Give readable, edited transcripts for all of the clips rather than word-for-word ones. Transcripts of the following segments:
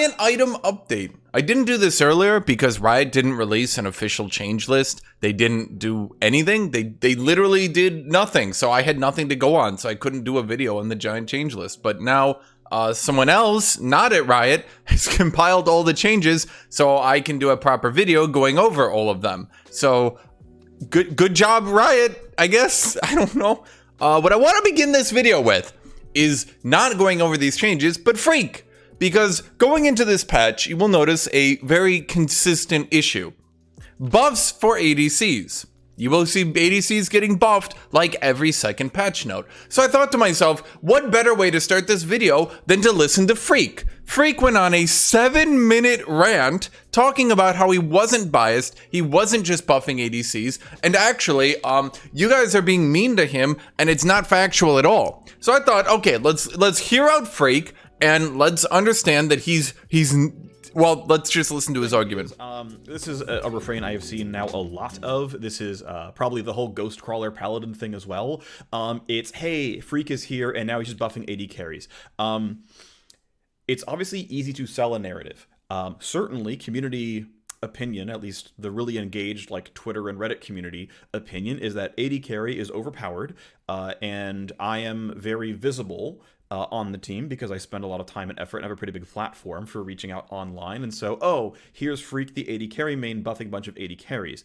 giant item update. I didn't do this earlier because Riot didn't release an official change list. They didn't do anything. They literally did nothing. So I had nothing to go on. So I couldn't do a video on the giant change list. But now someone else, not at Riot, has compiled all the changes so I can do a proper video going over all of them. So good job, Riot, I guess. I don't know. What I want to begin this video with is not going over these changes, but Freak. Because going into this patch, you will notice a very consistent issue. Buffs for ADCs. You will see ADCs getting buffed like every second patch note. So I thought to myself, what better way to start this video than to listen to Freak? Freak went on a 7-minute rant talking about how he wasn't biased, he wasn't just buffing ADCs, and actually, you guys are being mean to him, and it's not factual at all. So I thought, okay, let's hear out Freak, and let's understand that he's well, let's just listen to his argument. This is a refrain I have seen now a lot of. This is probably the whole Ghost Crawler Paladin thing as well. It's, hey, Freak is here, and now he's just buffing AD carries. It's obviously easy to sell a narrative. Certainly, community opinion, at least the really engaged, like, Twitter and Reddit community opinion, is that AD carry is overpowered, and I am very visible on the team because I spend a lot of time and effort and have a pretty big platform for reaching out online. And so, oh, here's Freak, the AD carry main, buffing a bunch of AD carries.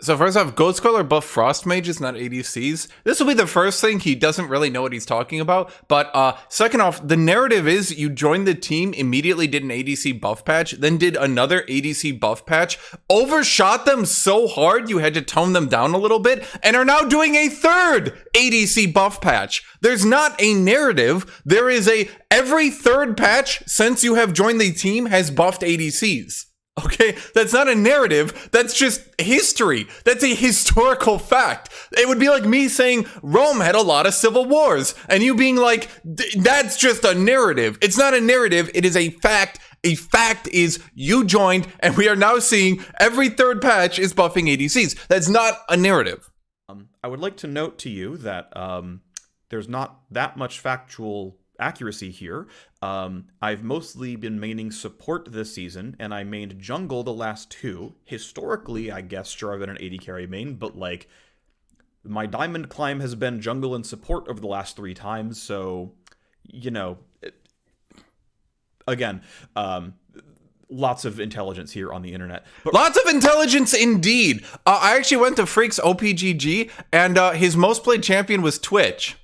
So first off, Ghostcaller buff Frost Mages, not ADCs. This will be the first thing. He doesn't really know what he's talking about. But second off, the narrative is you joined the team, immediately did an ADC buff patch, then did another ADC buff patch, overshot them so hard you had to tone them down a little bit, and are now doing a third ADC buff patch. There's not a narrative. There is every third patch since you have joined the team has buffed ADCs. Okay, that's not a narrative, that's just history. That's a historical fact. It would be like me saying Rome had a lot of civil wars, and you being like, that's just a narrative. It's not a narrative, it is a fact. A fact is you joined, and we are now seeing every third patch is buffing ADCs. That's not a narrative. I would like to note to you that there's not that much factual accuracy here. I've mostly been maining support this season, and I mained jungle the last two. Historically, I guess, sure, I've been an AD carry main, but, like, my diamond climb has been jungle and support over the last 3 times, so, you know, again, lots of intelligence here on the internet. But lots of intelligence indeed. I actually went to Freak's OPGG, and his most played champion was Twitch.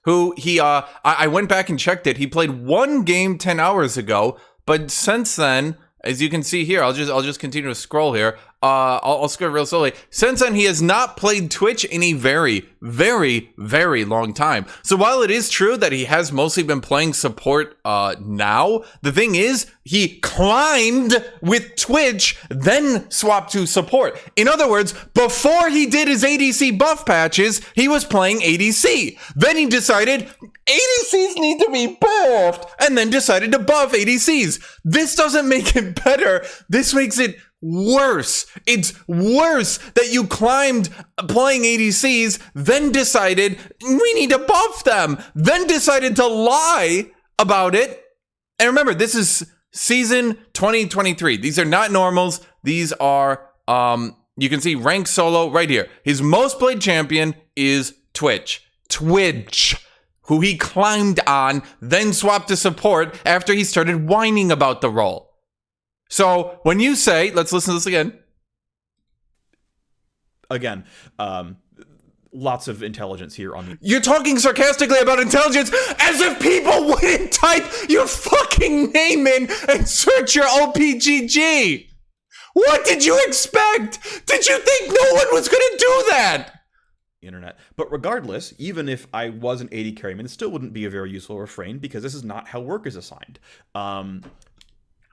Who I went back and checked it. He played 1 game 10 hours ago, but since then, as you can see here, I'll just continue to scroll here. I'll scroll real slowly. Since then, he has not played Twitch in a very, very, very long time. So while it is true that he has mostly been playing support now, the thing is, he climbed with Twitch, then swapped to support. In other words, before he did his ADC buff patches, he was playing ADC. Then he decided ADCs need to be buffed, and then decided to buff ADCs. This doesn't make it better. This makes it worse. It's worse that you climbed playing ADCs, then decided we need to buff them, then decided to lie about it. And remember, this is season 2023. These are not normals. These are, you can see rank solo right here. His most played champion is Twitch, who he climbed on, then swapped to support after he started whining about the role. So when you say, let's listen to this again. Again, lots of intelligence here on the... You're talking sarcastically about intelligence as if people wouldn't type your fucking name in and search your OPGG. What did you expect? Did you think no one was going to do that? Internet. But regardless, even if I was an AD carryman, it still wouldn't be a very useful refrain because this is not how work is assigned.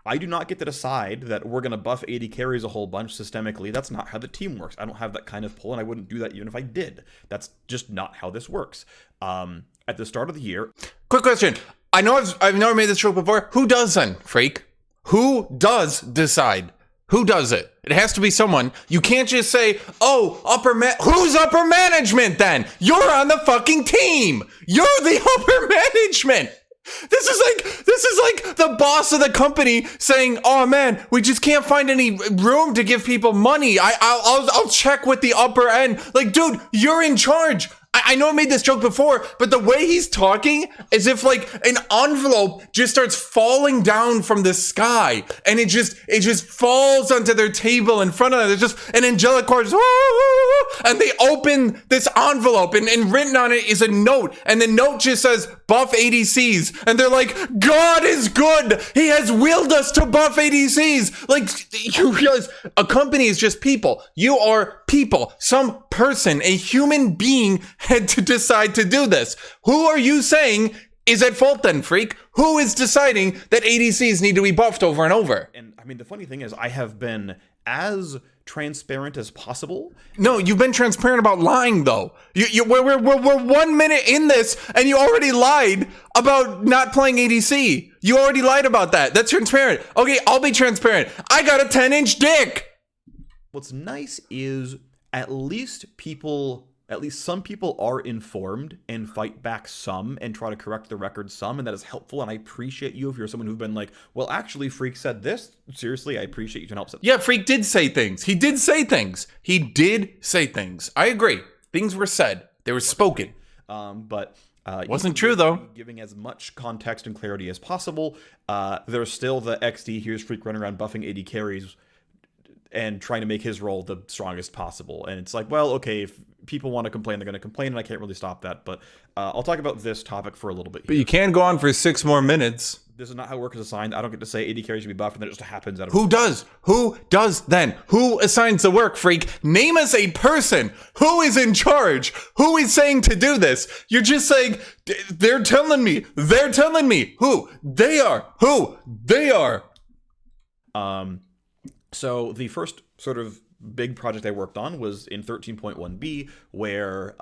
I do not get to decide that we're going to buff AD carries a whole bunch systemically. That's not how the team works. I don't have that kind of pull, and I wouldn't do that even if I did. That's just not how this works. At the start of the year... Quick question. I know I've never made this joke before. Who does then, Freak? Who does decide? Who does it? It has to be someone. You can't just say, oh, who's upper management then? You're on the fucking team. You're the upper management. This is like the boss of the company saying, "Oh man, we just can't find any room to give people money. I'll check with the upper end." Like, dude, you're in charge. I know I made this joke before, but the way he's talking is if like an envelope just starts falling down from the sky and it just falls onto their table in front of them. There's just an angelic chorus, and they open this envelope and written on it is a note, and the note just says buff ADCs, and they're like, God is good. He has willed us to buff ADCs. Like, you realize a company is just people. You are people. Some person, a human being had to decide to do this. Who are you saying is at fault then, Freak? Who is deciding that ADCs need to be buffed over and over? And I mean, the funny thing is, I have been as transparent as possible. No, you've been transparent about lying, though. We're 1 minute in this, and you already lied about not playing ADC. You already lied about that. That's transparent. Okay, I'll be transparent. I got a 10-inch dick. What's nice is at least some people are informed and fight back some and try to correct the record some, and that is helpful, and I appreciate you if you're someone who's been like, well, actually, Freak said this. Seriously, I appreciate you to help. Yeah, Freak did say things. He did say things. He did say things. I agree. Things were said. They were spoken. But wasn't true, though. Giving as much context and clarity as possible. There's still the XD, here's Freak running around buffing AD carries and trying to make his role the strongest possible. And it's like, well, okay, if people want to complain, they're going to complain, and I can't really stop that. But I'll talk about this topic for a little bit here. But you can go on for 6 more minutes. This is not how work is assigned. I don't get to say AD carries should be buffed, and then it just happens out of... Who does? Who does then? Who assigns the work, Freak? Name us a person. Who is in charge? Who is saying to do this? You're just saying, they're telling me. They're telling me. Who? They are. Who? They are. So the first sort of big project I worked on was in 13.1b, where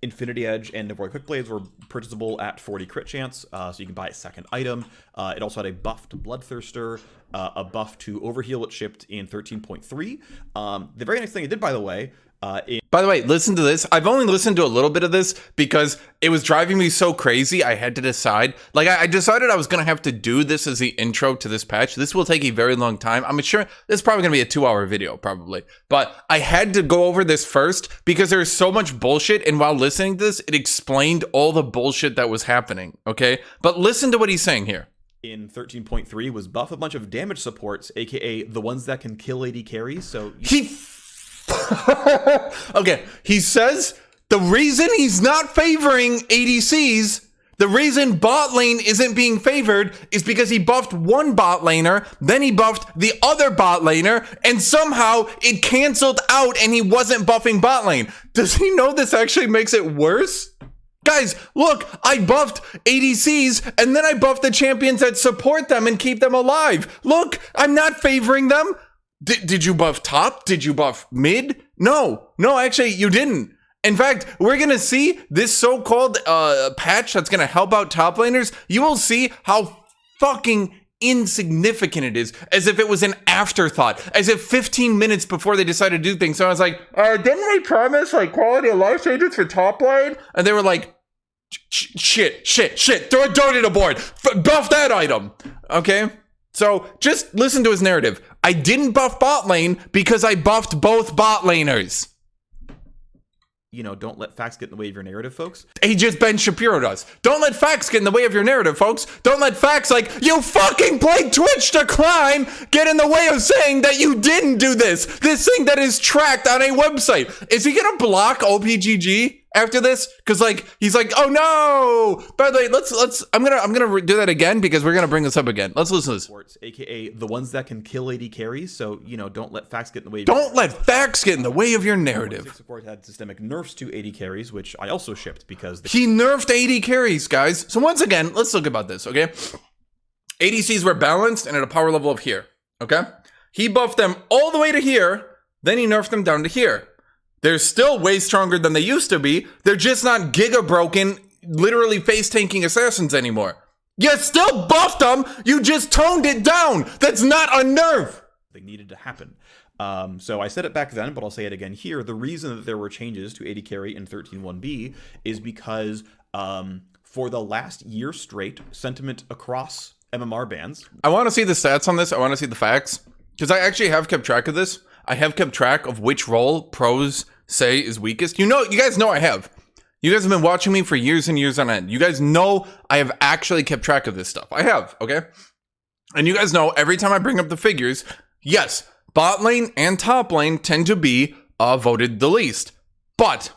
Infinity Edge and Navori Quickblades were purchasable at 40 crit chance, so you can buy a second item. It also had a buff to Bloodthirster, a buff to Overheal, which shipped in 13.3. The very next thing it did, by the way, By the way, listen to this. I've only listened to a little bit of this because it was driving me so crazy. I had to decide. Like, I decided I was going to have to do this as the intro to this patch. This will take a very long time. I'm sure this is probably going to be a 2-hour video, probably. But I had to go over this first because there's so much bullshit. And while listening to this, it explained all the bullshit that was happening. Okay? But listen to what he's saying here. In 13.3 was buff a bunch of damage supports, aka the ones that can kill AD carries. So okay, he says the reason he's not favoring ADCs, the reason bot lane isn't being favored is because he buffed one bot laner, then he buffed the other bot laner, and somehow it canceled out and he wasn't buffing bot lane. Does he know this actually makes it worse? Guys, look, I buffed ADCs and then I buffed the champions that support them and keep them alive. Look, I'm not favoring them. Did you buff top? Did you buff mid? No, actually, you didn't. In fact, we're going to see this so-called patch that's going to help out top laners. You will see how fucking insignificant it is, as if it was an afterthought, as if 15 minutes before they decided to do things. So I was like, didn't we promise like quality of life changes for top lane? And they were like, shit, throw a dart at a board, buff that item. Okay? So just listen to his narrative. I didn't buff bot lane because I buffed both bot laners. You know, don't let facts get in the way of your narrative, folks. Just Ben Shapiro does. Don't let facts get in the way of your narrative, folks. Don't let facts like, you fucking played Twitch to climb, get in the way of saying that you didn't do this. This thing that is tracked on a website. Is he gonna block OPGG after this? Because like he's like, oh no. By the way, let's I'm gonna do that again because we're gonna bring this up again. Let's listen to this. Sports, aka the ones that can kill AD carries. So you know, don't let facts get in the way. Don't let facts get in the way of your narrative. Mythic support had systemic nerfs to AD carries, which I also shipped because he nerfed AD carries, guys. So once again, let's look about this. Okay, ADCs were balanced and at a power level of here. Okay, he buffed them all the way to here, then he nerfed them down to here. They're still way stronger than they used to be. They're just not giga broken, literally face tanking assassins anymore. You still buffed them. You just toned it down. That's not a nerf. They needed to happen. So I said it back then, but I'll say it again here. The reason that there were changes to AD carry in 13.1b is because for the last year straight, sentiment across MMR bans. I want to see the stats on this. I want to see the facts. Because I actually have kept track of this. I have kept track of which role pros say is weakest. You guys know I have. You guys have been watching me for years and years on end. You guys know I have actually kept track of this stuff. I have, okay? And you guys know every time I bring up the figures, yes, bot lane and top lane tend to be voted the least. But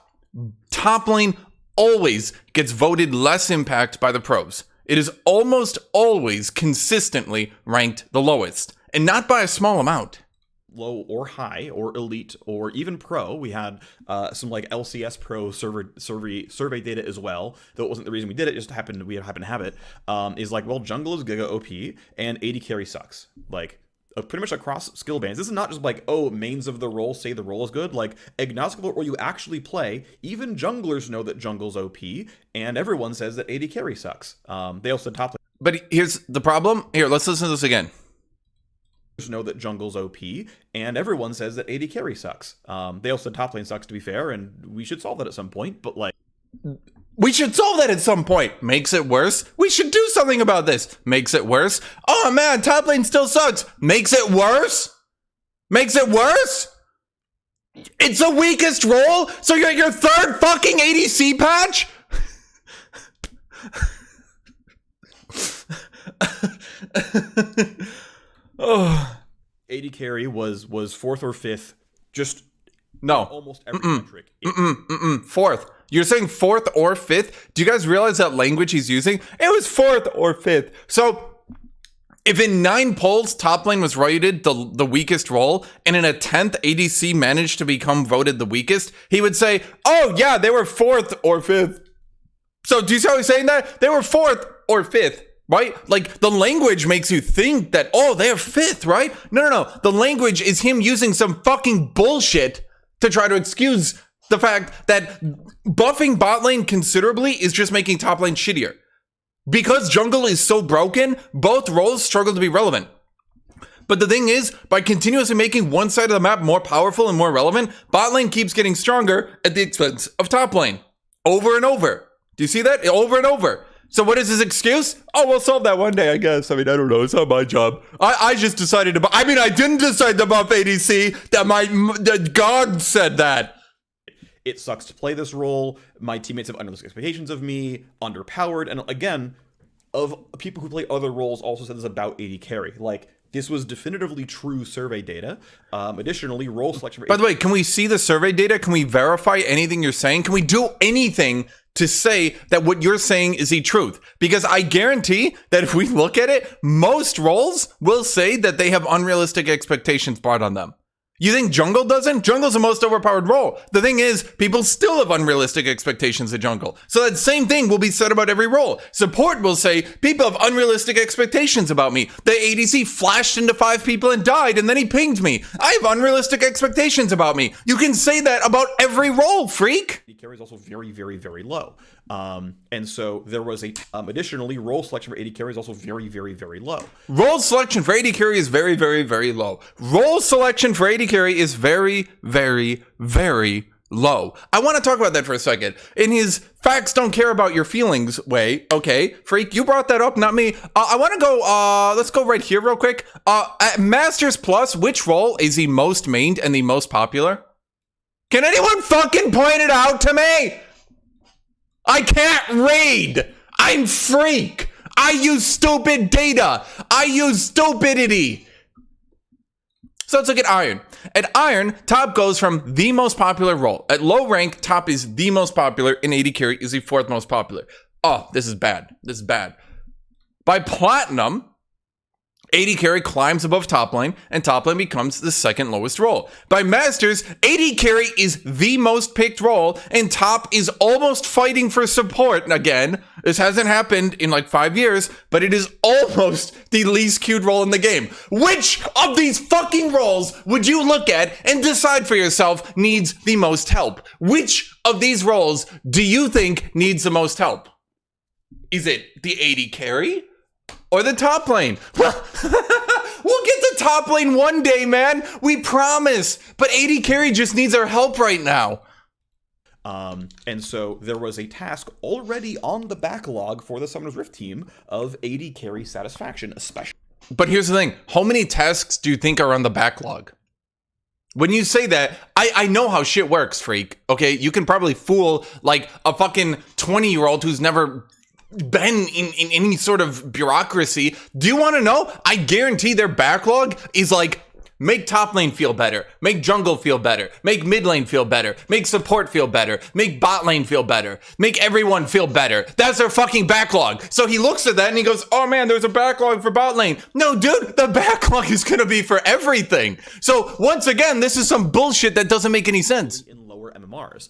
top lane always gets voted less impact by the pros. It is almost always consistently ranked the lowest, and not by a small amount. Low or high or elite or even pro. We had some like LCS pro survey data as well, though it wasn't the reason we did it, just we happen to have it. Is like, well, jungle is giga OP and AD carry sucks. Like pretty much across skill bands. This is not just like, oh, mains of the role say the role is good. Like, agnostic of what you actually play, even junglers know that jungle's OP, and everyone says that AD carry sucks. They also top lane. But here's the problem. Here, let's listen to this again. Know that jungle's OP, and everyone says that AD carry sucks. They also top lane sucks, to be fair, and we should solve that at some point, but like... We should solve that at some point. Makes it worse. We should do something about this. Makes it worse. Oh man, top lane still sucks. Makes it worse. Makes it worse. It's the weakest role. So you're your third fucking ADC patch. Oh, AD carry was fourth or fifth. Just no. Almost every metric. Fourth. You're saying fourth or fifth? Do you guys realize that language he's using? It was fourth or fifth. So if in 9 polls, top lane was rated the weakest role, and in a 10th, ADC managed to become voted the weakest, he would say, oh yeah, they were fourth or fifth. So do you see how he's saying that? They were fourth or fifth, right? Like, the language makes you think that, oh, they're fifth, right? No. The language is him using some fucking bullshit to try to excuse the fact that buffing bot lane considerably is just making top lane shittier. Because jungle is so broken, both roles struggle to be relevant. But the thing is, by continuously making one side of the map more powerful and more relevant, bot lane keeps getting stronger at the expense of top lane. Over and over. Do you see that? Over and over. So what is his excuse? Oh, we'll solve that one day, I guess. I mean, I don't know. It's not my job. I just decided to... I didn't decide to buff ADC. That God said that. It sucks to play this role. My teammates have unrealistic expectations of me, underpowered, and again, of people who play other roles also said this about AD carry. Like, this was definitively true survey data. Additionally, role selection... By the way, can we see the survey data? Can we verify anything you're saying? Can we do anything to say that what you're saying is the truth? Because I guarantee that if we look at it, most roles will say that they have unrealistic expectations brought on them. You think jungle doesn't? Jungle's the most overpowered role. The thing is, people still have unrealistic expectations of jungle. So that same thing will be said about every role. Support will say, people have unrealistic expectations about me. The ADC flashed into 5 people and died, and then he pinged me. I have unrealistic expectations about me. You can say that about every role, freak. AD carry is also very, very, very low. And so there was additionally, role selection for AD carry is also very, very, very low. Role selection for AD carry is very, very, very low. Role selection for AD carry is very, very, very low. I want to talk about that for a second. In his facts don't care about your feelings way, okay, freak, you brought that up, not me. I want to go, let's go right here real quick. At Masters Plus, which role is the most mained and the most popular? Can anyone fucking point it out to me? I can't read. I'm freak. I use stupid data. I use stupidity. So let's look at Iron. At Iron, top goes from the most popular role. At low rank, top is the most popular, and AD carry is the 4th most popular. Oh, this is bad. This is bad. By Platinum, AD carry climbs above top lane, and top lane becomes the 2nd lowest role. By Masters, AD carry is the most picked role, and top is almost fighting for support. Again, this hasn't happened in like 5 years, but it is almost the least queued role in the game. Which of these fucking roles would you look at and decide for yourself needs the most help? Which of these roles do you think needs the most help? Is it the AD carry? Or the top lane? Well, we'll get to top lane one day, man. We promise. But AD carry just needs our help right now. And so there was a task already on the backlog for the Summoner's Rift team of AD carry satisfaction, especially. But here's the thing. How many tasks do you think are on the backlog? When you say that, I know how shit works, freak. Okay, you can probably fool like a fucking 20-year-old who's never been in any sort of bureaucracy. Do you want to know? I guarantee their backlog is like, make top lane feel better, make jungle feel better, make mid lane feel better, make support feel better, make bot lane feel better, make everyone feel better. That's their fucking backlog. So he looks at that and he goes, oh man, there's a backlog for bot lane. No, dude, the backlog is gonna be for everything. So once again, this is some bullshit that doesn't make any sense. In lower MMRs.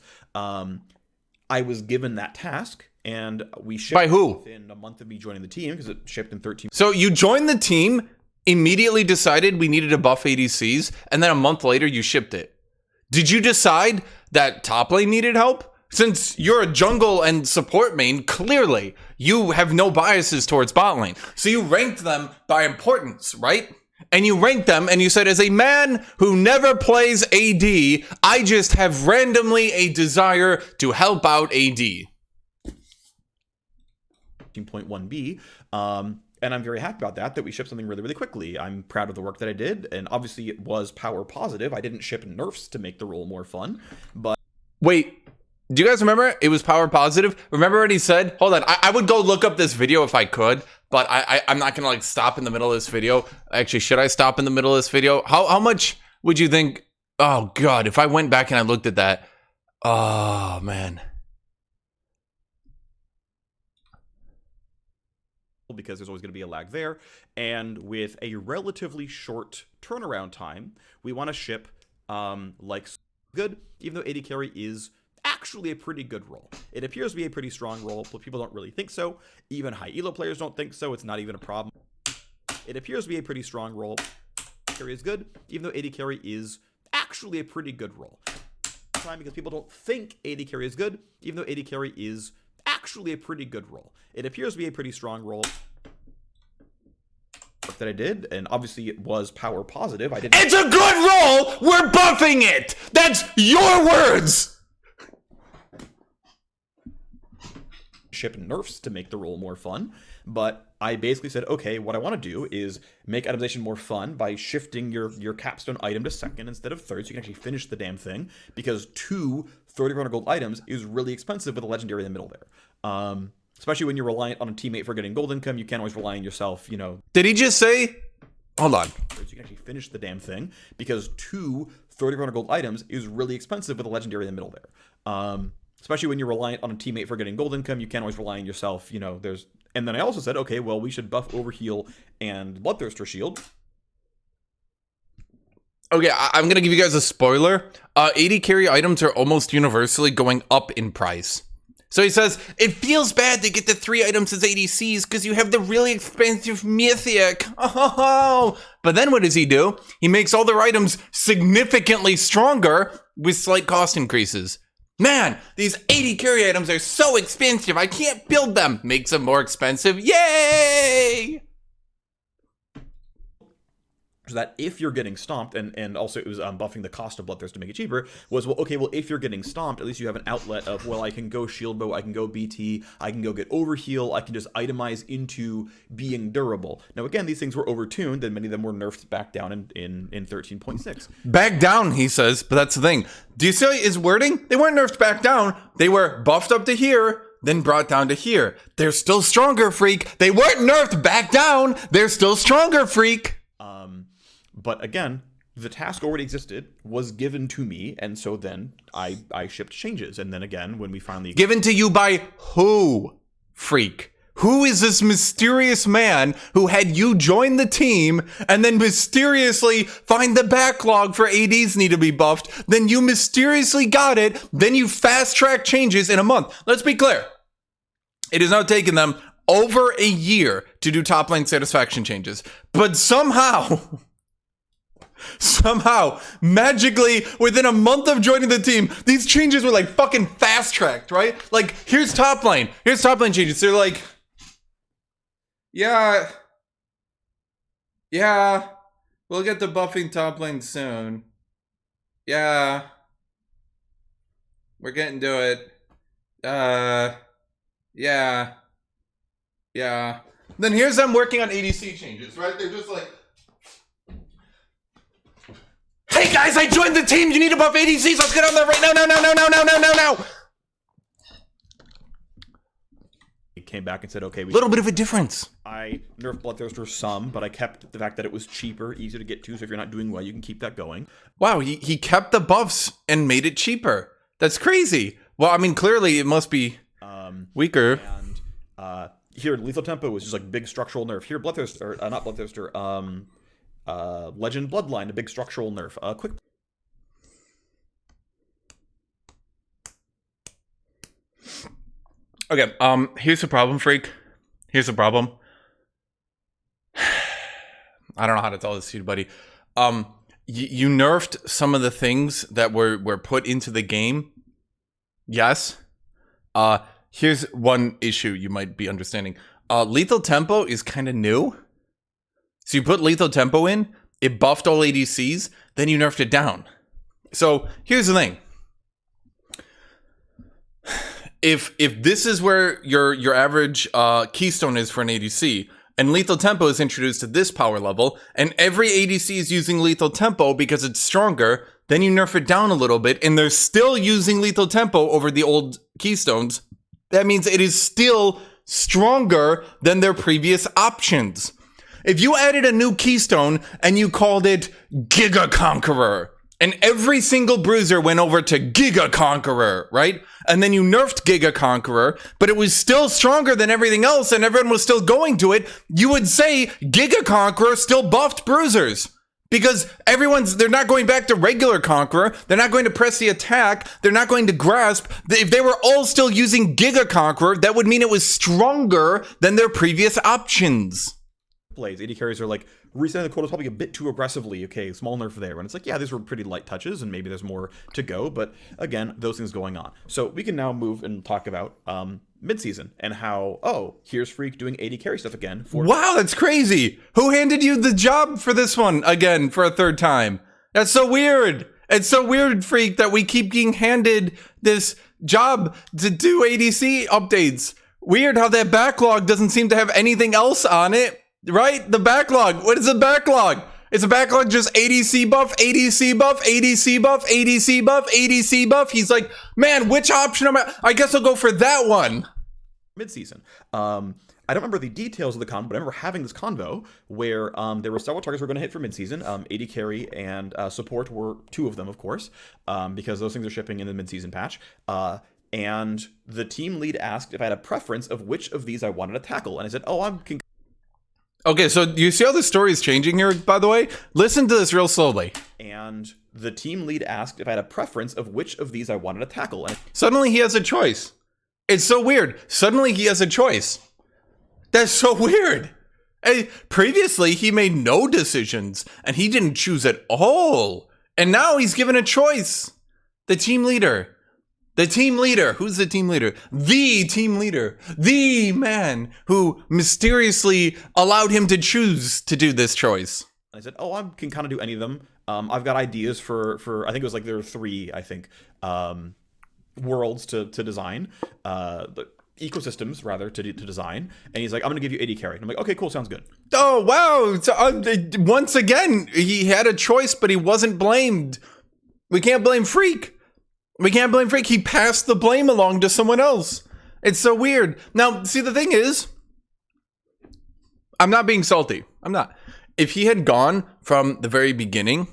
I was given that task, and we shipped by who? Within a month of me joining the team, because it shipped in 13. So you joined the team, immediately decided we needed to buff ADCs, and then a month later you shipped it. Did you decide that top lane needed help? Since you're a jungle and support main, clearly you have no biases towards bot lane. So you ranked them by importance, right? And you ranked them and you said, as a man who never plays AD, I just have randomly a desire to help out AD. 13.1b, and I'm very happy about that we shipped something really, really quickly. I'm proud of the work that I did, and obviously it was power positive. I didn't ship nerfs to make the role more fun, but... Wait, do you guys remember it was power positive? Remember what he said? Hold on, I would go look up this video if I could, but I'm not gonna like stop in the middle of this video. Actually, should I stop in the middle of this video? How much would you think? Oh God, if I went back and I looked at that, oh man. Because there's always going to be a lag there, and with a relatively short turnaround time, we want to ship like good, even though AD carry is actually a pretty good role. It appears to be a pretty strong role, but people don't really think so. Even high elo players don't think so. It's not even a problem. It appears to be a pretty strong role. Carry is good, even though AD carry is actually a pretty good role. Because people don't think AD carry is good, even though AD carry is actually a pretty good role. It appears to be a pretty strong role that I did, and obviously it was power positive. I didn't. It's a good role. We're buffing it. That's your words. Ship nerfs to make the role more fun, but I basically said, okay, what I want to do is make itemization more fun by shifting your capstone item to second instead of third, so you can actually finish the damn thing, because 2 30 gold items is really expensive with a legendary in the middle there. Especially when you're reliant on a teammate for getting gold income, you can't always rely on yourself, you know. Did he just say, hold on. So you can actually finish the damn thing, because 2 30 gold items is really expensive with a legendary in the middle there. Especially when you're reliant on a teammate for getting gold income, you can't always rely on yourself, you know, there's... And then I also said, okay, well, we should buff Overheal and Bloodthirster Shield. Okay, I'm going to give you guys a spoiler. AD carry items are almost universally going up in price. So he says, it feels bad to get the 3 items as ADCs because you have the really expensive Mythic. Oh, but then what does he do? He makes all their items significantly stronger with slight cost increases. Man, these AD carry items are so expensive, I can't build them. Makes them more expensive. Yay! So that if you're getting stomped, and also it was buffing the cost of Bloodthirst to make it cheaper, was, well, okay, well, if you're getting stomped, at least you have an outlet of, well, I can go shield bow, I can go BT, I can go get overheal, I can just itemize into being durable. Now, again, these things were overtuned, and many of them were nerfed back down in 13.6. Back down, he says, but that's the thing. Do you see his wording? They weren't nerfed back down. They were buffed up to here, then brought down to here. They're still stronger, freak. They weren't nerfed back down. They're still stronger, freak. But again, the task already existed, was given to me, and so then I shipped changes. And then again, when we finally... Given to you by who, freak? Who is this mysterious man who had you join the team and then mysteriously find the backlog for ADs need to be buffed? Then you mysteriously got it. Then you fast-track changes in a month. Let's be clear. It has now taken them over a year to do top lane satisfaction changes. But somehow, magically, within a month of joining the team, these changes were like fucking fast-tracked, right? Like, here's top lane. Here's top lane changes. They're like, yeah, we'll get to buffing top lane soon. Yeah. We're getting to it. Yeah. Yeah. Then here's them working on ADC changes, right? They're just like, hey guys, I joined the team. You need to buff ADCs. Let's get on that right now. No. He came back and said, okay, A little bit of a difference. I nerfed Bloodthirster some, but I kept the fact that it was cheaper, easier to get to, so if you're not doing well, you can keep that going. Wow, he kept the buffs and made it cheaper. That's crazy. Well, I mean, clearly it must be weaker. And here, Lethal Tempo was just like big structural nerf. Here, Bloodthirster, not Bloodthirster, Legend Bloodline, a big structural nerf. Quick. Okay, here's the problem, Freak. Here's the problem. I don't know how to tell this to you, buddy. You nerfed some of the things that were put into the game. Yes. Here's one issue you might be understanding. Lethal Tempo is kind of new. So you put Lethal Tempo in, it buffed all ADCs, then you nerfed it down. So here's the thing. If this is where your average keystone is for an ADC, and Lethal Tempo is introduced to this power level, and every ADC is using Lethal Tempo because it's stronger, then you nerf it down a little bit, and they're still using Lethal Tempo over the old keystones, that means it is still stronger than their previous options. If you added a new keystone and you called it Giga Conqueror, and every single bruiser went over to Giga Conqueror, right? And then you nerfed Giga Conqueror, but it was still stronger than everything else and everyone was still going to it, you would say Giga Conqueror still buffed bruisers. Because they're not going back to regular Conqueror, they're not going to press the attack, they're not going to grasp. If they were all still using Giga Conqueror, that would mean it was stronger than their previous options. Plays. AD carries are like, resetting the quotas probably a bit too aggressively. Okay, small nerf there. And it's like, yeah, these were pretty light touches, and maybe there's more to go. But again, those things going on. So we can now move and talk about mid-season and how, oh, here's Freak doing AD carry stuff again. Wow, that's crazy. Who handed you the job for this one again for a third time? That's so weird. It's so weird, Freak, that we keep being handed this job to do ADC updates. Weird how that backlog doesn't seem to have anything else on it. Right? The backlog. What is the backlog? It's a backlog just ADC buff, ADC buff, ADC buff, ADC buff, ADC buff. He's like, man, which option am I guess I'll go for that one. Mid-season. I don't remember the details of the con, but I remember having this convo where there were several targets we were going to hit for mid-season. AD carry and support were two of them, of course, because those things are shipping in the mid-season patch. And the team lead asked if I had a preference of which of these I wanted to tackle. And I said, oh, Okay, so you see how the story is changing here, by the way? Listen to this real slowly. And the team lead asked if I had a preference of which of these I wanted to tackle. And suddenly he has a choice. It's so weird. Suddenly he has a choice. That's so weird. Previously, he made no decisions, and he didn't choose at all. And now he's given a choice. The team leader. The team leader. Who's the team leader? The team leader. The man who mysteriously allowed him to choose to do this choice. I said, oh, I can kind of do any of them. I've got ideas for I think it was like there are three, I think, worlds to design. Ecosystems, rather, to design. And he's like, I'm going to give you AD carry. And I'm like, okay, cool, sounds good. Oh, wow. So, once again, he had a choice, but he wasn't blamed. We can't blame Freak. We can't blame Freak. He passed the blame along to someone else. It's so weird. Now, see, the thing is, I'm not being salty. I'm not. If he had gone from the very beginning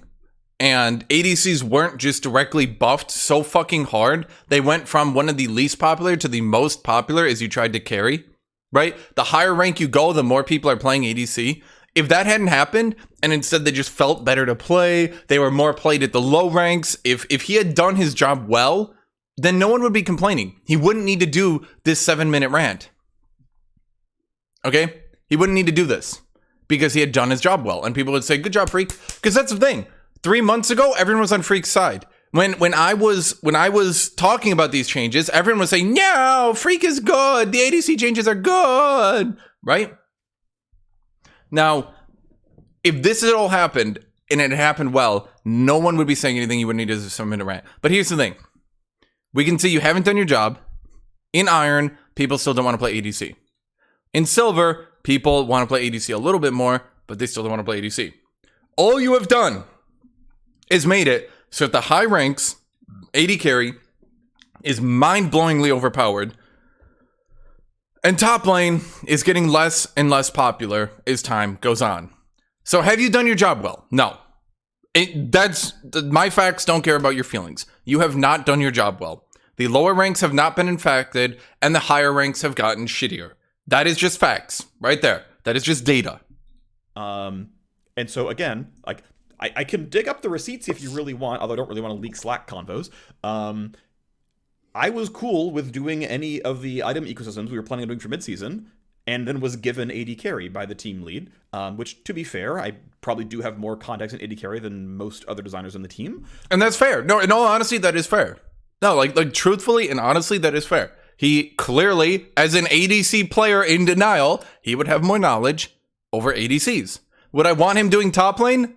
and ADCs weren't just directly buffed so fucking hard, they went from one of the least popular to the most popular as you tried to carry, right? The higher rank you go, the more people are playing ADC. If that hadn't happened, and instead they just felt better to play, they were more played at the low ranks, if he had done his job well, then no one would be complaining. He wouldn't need to do this 7-minute rant. Okay? He wouldn't need to do this because he had done his job well, and people would say, good job, Freak. Because that's the thing. 3 months ago, everyone was on Freak's side. When I was talking about these changes, everyone was saying, no, Freak is good. The ADC changes are good, right? Now, if this had all happened and it happened well, no one would be saying anything. You wouldn't need to 7-minute rant. But here's the thing. we can see you haven't done your job. In Iron, people still don't want to play ADC. In Silver, people want to play ADC a little bit more, but they still don't want to play ADC. All you have done is made it so that the high ranks, AD carry, is mind-blowingly overpowered, and top lane is getting less and less popular as time goes on. So have you done your job well? No. My facts don't care about your feelings. You have not done your job well. The lower ranks have not been infected, and the higher ranks have gotten shittier. That is just facts, right there. That is just data. And so again, like I can dig up the receipts if you really want, although I don't really want to leak Slack convos. I was cool with doing any of the item ecosystems we were planning on doing for midseason, and then was given AD carry by the team lead, which, to be fair, I probably do have more context in AD carry than most other designers on the team. And that's fair. No, in all honesty, that is fair. No, like truthfully and honestly, that is fair. He clearly, as an ADC player in denial, he would have more knowledge over ADCs. Would I want him doing top lane?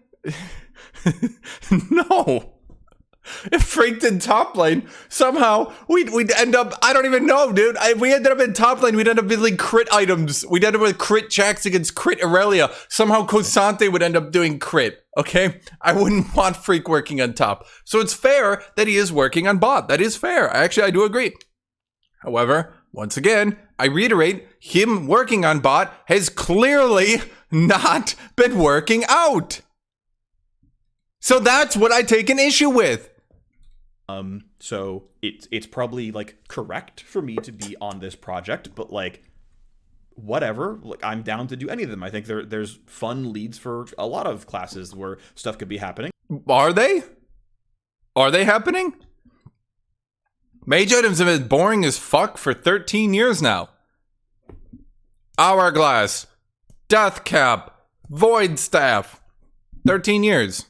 No. If Freak did top lane, somehow we'd end up, I don't even know, dude. If we ended up in top lane, we'd end up building crit items. We'd end up with crit Jax against crit Aurelia. Somehow Kosante would end up doing crit, okay? I wouldn't want Freak working on top. So it's fair that he is working on bot. That is fair. Actually, I do agree. However, once again, I reiterate, him working on bot has clearly not been working out. So that's what I take an issue with. So it's probably like correct for me to be on this project, but like whatever, like I'm down to do any of them. I think there's fun leads for a lot of classes where stuff could be happening. Are they? Are they happening? Mage items have been boring as fuck for 13 years now. Hourglass, Death Cap, Void Staff. 13 years.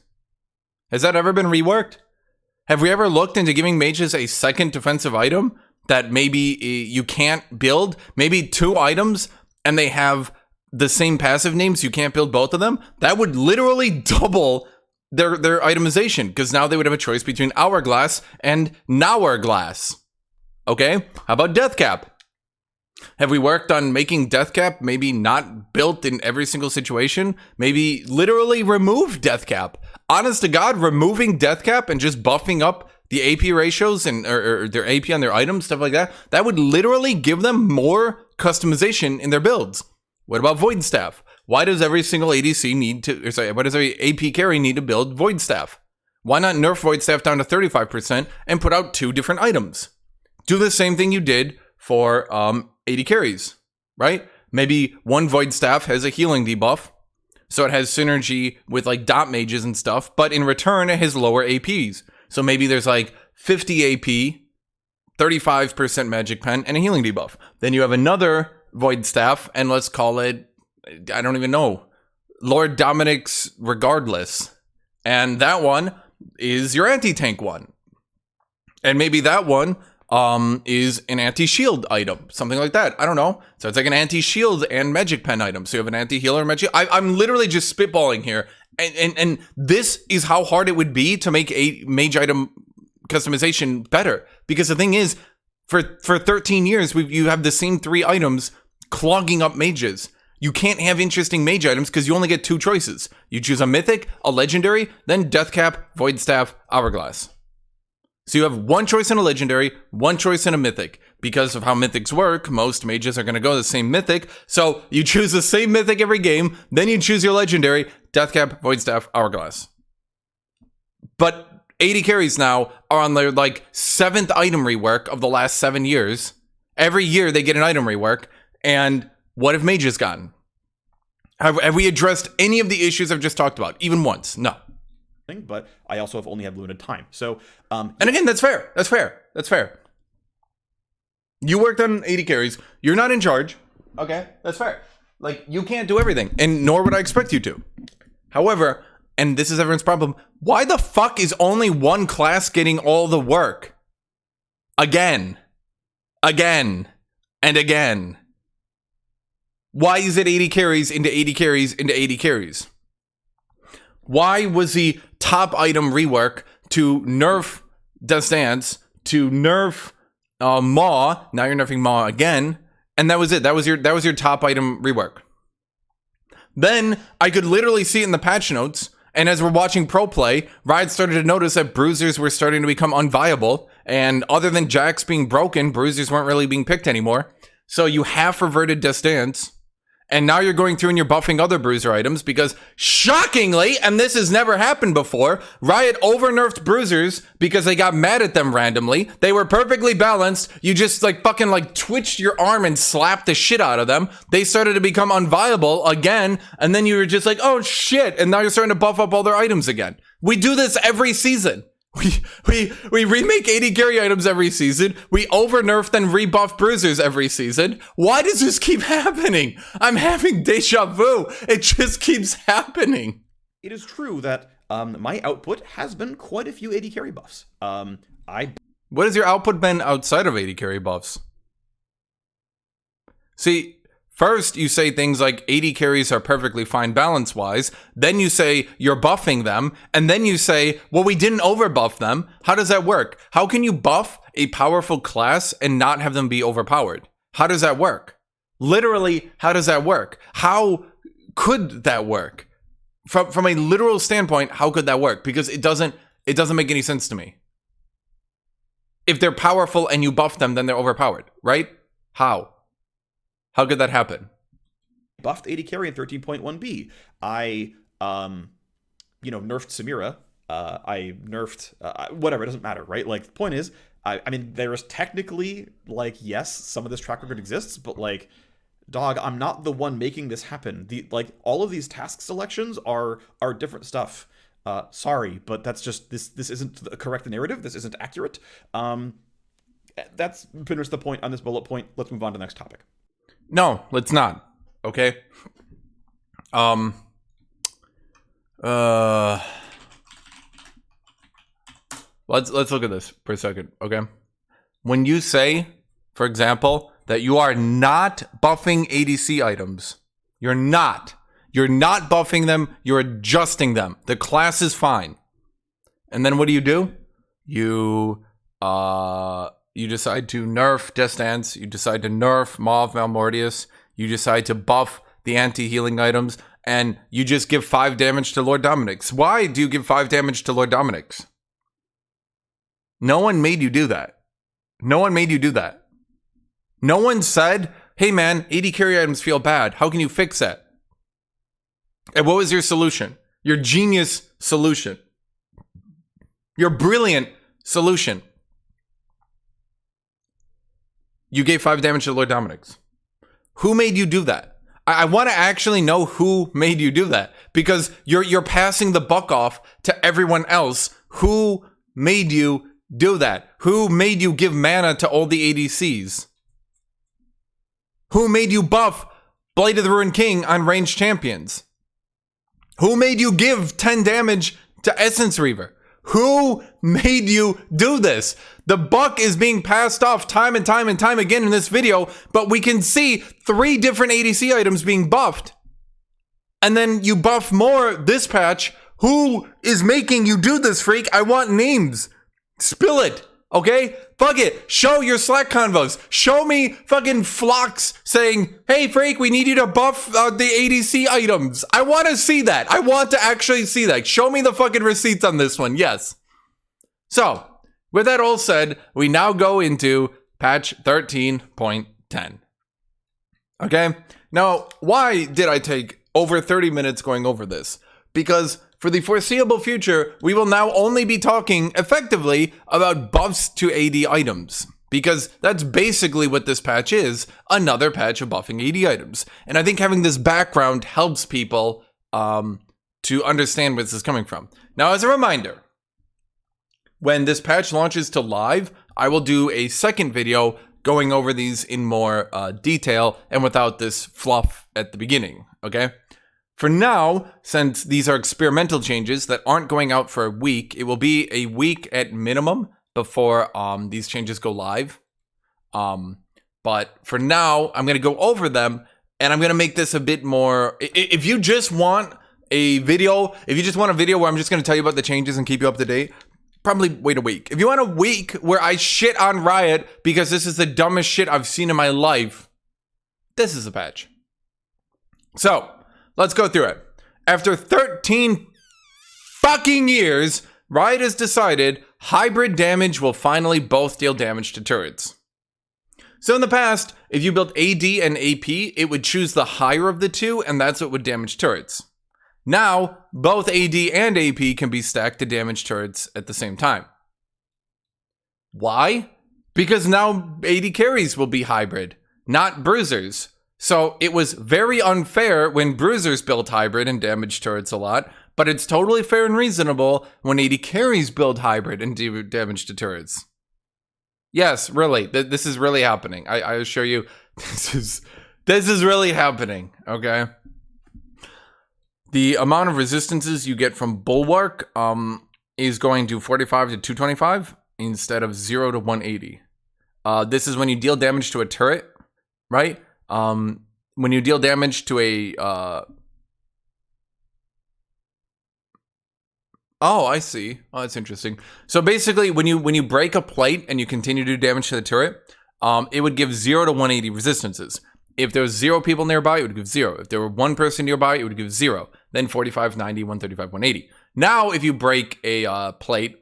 Has that ever been reworked? Have we ever looked into giving mages a second defensive item that maybe you can't build? Maybe 2 items and they have the same passive names, you can't build both of them? That would literally double their itemization, because now they would have a choice between Hourglass and Nourglass. Okay? How about Death Cap? Have we worked on making Death Cap maybe not built in every single situation? Maybe literally remove Death Cap. Honest to God, removing Death Cap and just buffing up the AP ratios and or their AP on their items, stuff like that, that would literally give them more customization in their builds. What about Void Staff? Why does every single ADC need to, why does every AP carry need to build Void Staff? Why not nerf Void Staff down to 35% and put out 2 different items? Do the same thing you did for AD carries, right? Maybe one Void Staff has a healing debuff, so it has synergy with like dot mages and stuff, but in return it has lower APs. So maybe there's like 50 AP, 35% magic pen, and a healing debuff. Then you have another Void Staff, and let's call it, I don't even know, Lord Dominic's Regardless. And that one is your anti-tank one. And maybe that one is an anti-shield item, something like that. I don't know. So it's like an anti-shield and magic pen item. So you have an anti-healer and magic. I'm literally just spitballing here. And this is how hard it would be to make a mage item customization better. Because the thing is, for 13 years, you have the same 3 items clogging up mages. You can't have interesting mage items because you only get 2 choices. You choose a mythic, a legendary, then Death Cap, Void Staff, Hourglass. So you have 1 choice in a legendary, 1 choice in a mythic. Because of how mythics work, most mages are going to go the same mythic. So you choose the same mythic every game, then you choose your legendary, Death Cap, Void Staff, Hourglass. But 80 carries now are on their like 7th item rework of the last 7 years. Every year they get an item rework. And what have mages gotten? Have we addressed any of the issues I've just talked about? Even once? No. But I also have only had limited time. So, and again, that's fair. That's fair. That's fair. You worked on 80 carries. You're not in charge. Okay, that's fair. Like, you can't do everything, and nor would I expect you to. However, and this is everyone's problem, why the fuck is only one class getting all the work? Again. Again. And again. Why is it 80 carries into 80 carries into 80 carries? Why was the top item rework to nerf Death's Dance to nerf Maw. Now you're nerfing Maw again, and that was it. That was your top item rework. Then I could literally see it in the patch notes, and as we're watching pro play, Riot started to notice that bruisers were starting to become unviable, and other than Jax being broken, bruisers weren't really being picked anymore. So you half reverted Distance, and now you're going through and you're buffing other bruiser items because, shockingly, and this has never happened before, Riot over-nerfed bruisers because they got mad at them randomly. They were perfectly balanced. You just fucking twitched your arm and slapped the shit out of them. They started to become unviable again, and then you were just like, oh shit, and now you're starting to buff up all their items again. We do this every season. We remake 80 carry items every season. We over-nerf then rebuff bruisers every season. Why does this keep happening? I'm having deja vu. It just keeps happening. It is true that my output has been quite a few 80 carry buffs. What has your output been outside of 80 carry buffs? See, first, you say things like 80 carries are perfectly fine balance-wise. Then you say you're buffing them. And then you say, well, we didn't overbuff them. How does that work? How can you buff a powerful class and not have them be overpowered? How does that work? Literally, how does that work? How could that work? From a literal standpoint, how could that work? Because it doesn't make any sense to me. If they're powerful and you buff them, then they're overpowered, right? How? How could that happen? Buffed 80 carry in 13.1b. I, nerfed Samira. I nerfed, whatever, it doesn't matter, right? The point is, I mean, there is technically, yes, some of this track record exists, but, dog, I'm not the one making this happen. All of these task selections are different stuff. Sorry, but that's just, this isn't the correct narrative. This isn't accurate. That's pretty much the point on this bullet point. Let's move on to the next topic. No, let's not. Okay. Let's look at this for a second, okay? When you say, for example, that you are not buffing ADC items, you're not buffing them, you're adjusting them. The class is fine. And then what do? You decide to nerf Distance, you decide to nerf Maw of Malmortius, you decide to buff the anti-healing items, and you just give 5 damage to Lord Dominik's. Why do you give 5 damage to Lord Dominik's? No one made you do that. No one made you do that. No one said, hey man, 80 carry items feel bad. How can you fix that? And what was your solution? Your genius solution. Your brilliant solution. You gave 5 damage to Lord Dominik's. Who made you do that? I want to actually know who made you do that, because you're passing the buck off to everyone else. Who made you do that? Who made you give mana to all the ADCs? Who made you buff Blade of the Ruined King on ranged champions? Who made you give 10 damage to Essence Reaver? Who made you do this? The buck is being passed off time and time and time again in this video, but we can see 3 different ADC items being buffed. And then you buff more this patch. Who is making you do this, Freak? I want names. Spill it, okay? Fuck it. Show your Slack convos. Show me fucking Phlox saying, hey, Freak, we need you to buff the ADC items. I want to see that. I want to actually see that. Show me the fucking receipts on this one. Yes. So, with that all said, we now go into patch 13.10. Okay? Now, why did I take over 30 minutes going over this? Because for the foreseeable future, we will now only be talking effectively about buffs to AD items. Because that's basically what this patch is, another patch of buffing AD items. And I think having this background helps people to understand where this is coming from. Now, as a reminder, when this patch launches to live, I will do a second video going over these in more detail and without this fluff at the beginning, okay? For now, since these are experimental changes that aren't going out for a week, it will be a week at minimum before these changes go live. But for now, I'm going to go over them, and I'm going to make this a bit more... If you just want a video, where I'm just going to tell you about the changes and keep you up to date, probably wait a week. If you want a week where I shit on Riot because this is the dumbest shit I've seen in my life, this is a patch. So, let's go through it. After 13 fucking years, Riot has decided hybrid damage will finally both deal damage to turrets. So in the past, if you built AD and AP, it would choose the higher of the two, and that's what would damage turrets. Now, both AD and AP can be stacked to damage turrets at the same time. Why? Because now AD carries will be hybrid, not bruisers. So it was very unfair when bruisers built hybrid and damaged turrets a lot, but it's totally fair and reasonable when AD carries build hybrid and do damage to turrets. Yes, really, this is really happening. I assure you, this is really happening, okay? The amount of resistances you get from Bulwark is going to 45 to 225 instead of 0 to 180. This is when you deal damage to a turret, right? When you deal damage to a... Oh, I see. Oh, that's interesting. So basically, when you break a plate and you continue to do damage to the turret, it would give 0 to 180 resistances. If there was 0 people nearby, it would give 0. If there were 1 person nearby, it would give 0. Then 45, 90, 135, 180. Now, if you break a plate,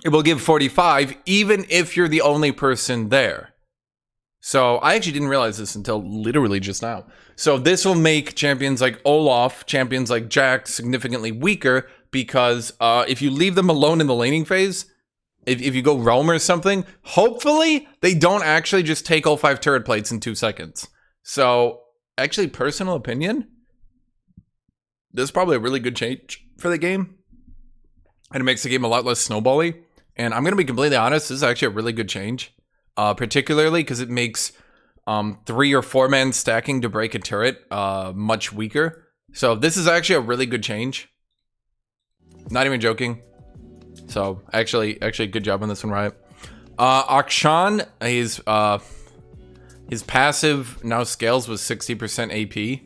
it will give 45, even if you're the only person there. So I actually didn't realize this until literally just now. So this will make champions like Olaf, champions like Jack significantly weaker because if you leave them alone in the laning phase, if you go roam or something, hopefully they don't actually just take all 5 turret plates in 2 seconds. So actually, personal opinion, this is probably a really good change for the game. And it makes the game a lot less snowbally. And I'm going to be completely honest, this is actually a really good change. Particularly because it makes 3 or 4 man stacking to break a turret much weaker. So this is actually a really good change. Not even joking. So actually good job on this one, Riot. Akshan, his passive now scales with 60% AP.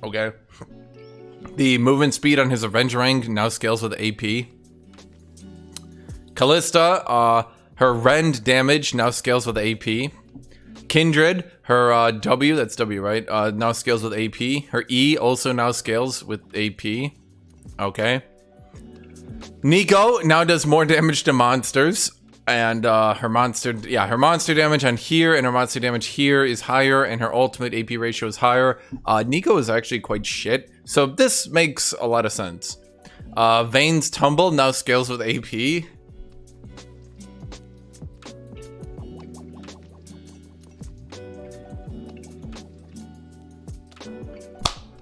Okay. The movement speed on his Avenge rank now scales with AP. Callista, her rend damage now scales with AP. Kindred, her W, that's W, right? Now scales with AP. Her E also now scales with AP. Okay. Nico now does more damage to monsters. And her monster damage on here and her monster damage here is higher, and her ultimate AP ratio is higher. Nico is actually quite shit, so this makes a lot of sense. Vayne's Tumble now scales with AP.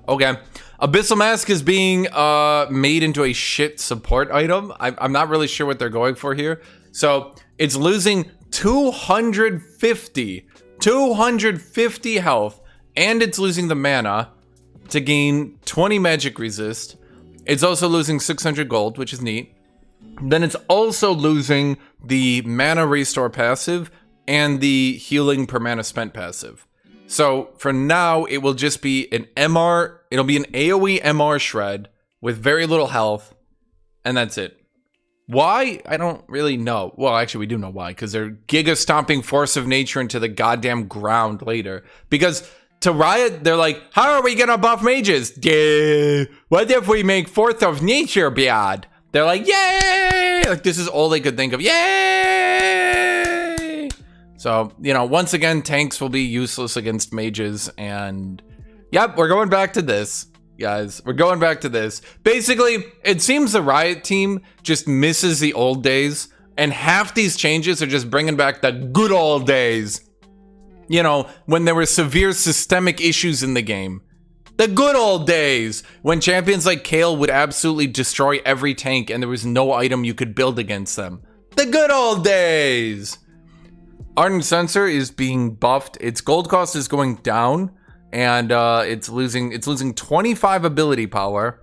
Okay. Abyssal Mask is being made into a shit support item. I'm not really sure what they're going for here. So it's losing 250 health, and it's losing the mana to gain 20 magic resist. It's also losing 600 gold, which is neat. Then it's also losing the mana restore passive and the healing per mana spent passive. So for now, it will just be an MR, it'll be an AoE MR shred with very little health, and that's it. Why? I don't really know. Well, actually, we do know why, because they're giga stomping Force of Nature into the goddamn ground later. Because to Riot, they're like, how are we gonna buff mages? What if we make Force of Nature bad? They're like, yay! Like, this is all they could think of. Yay! So, you know, once again, tanks will be useless against mages, and yep, we're going back to this. Guys, we're going back to this. Basically, it seems the Riot team just misses the old days, and half these changes are just bringing back the good old days. You know, when there were severe systemic issues in the game. The good old days, when champions like Kayle would absolutely destroy every tank and there was no item you could build against them. The good old days! Ardent Sensor is being buffed. Its gold cost is going down. And it's losing 25 ability power.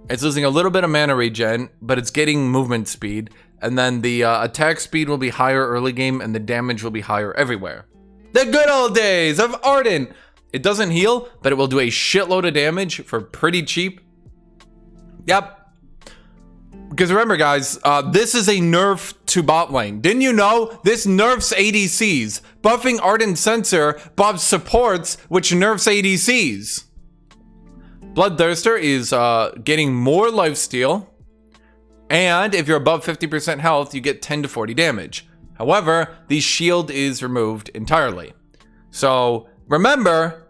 It's losing a little bit of mana regen, but it's getting movement speed. And then the attack speed will be higher early game, and the damage will be higher everywhere. The good old days of Ardent! It doesn't heal, but it will do a shitload of damage for pretty cheap. Yep. Because remember, guys, this is a nerf to bot lane. Didn't you know? This nerfs ADCs. Buffing Ardent Sensor buffs supports, which nerfs ADCs. Bloodthirster is getting more lifesteal. And if you're above 50% health, you get 10 to 40 damage. However, the shield is removed entirely. So remember,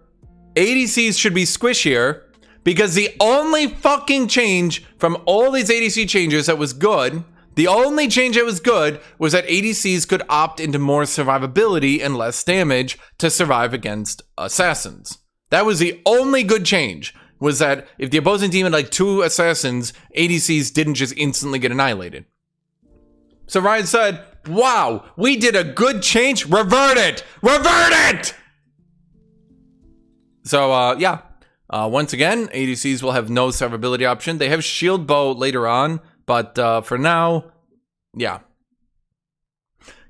ADCs should be squishier. Because the only fucking change from all these ADC changes that was good, the only change that was good was that ADCs could opt into more survivability and less damage to survive against assassins. That was the only good change, was that if the opposing team had like 2 assassins, ADCs didn't just instantly get annihilated. So Ryan said, wow, we did a good change, revert it! Revert it! So, yeah. Once again, ADCs will have no survivability option. They have shield bow later on, but for now, yeah.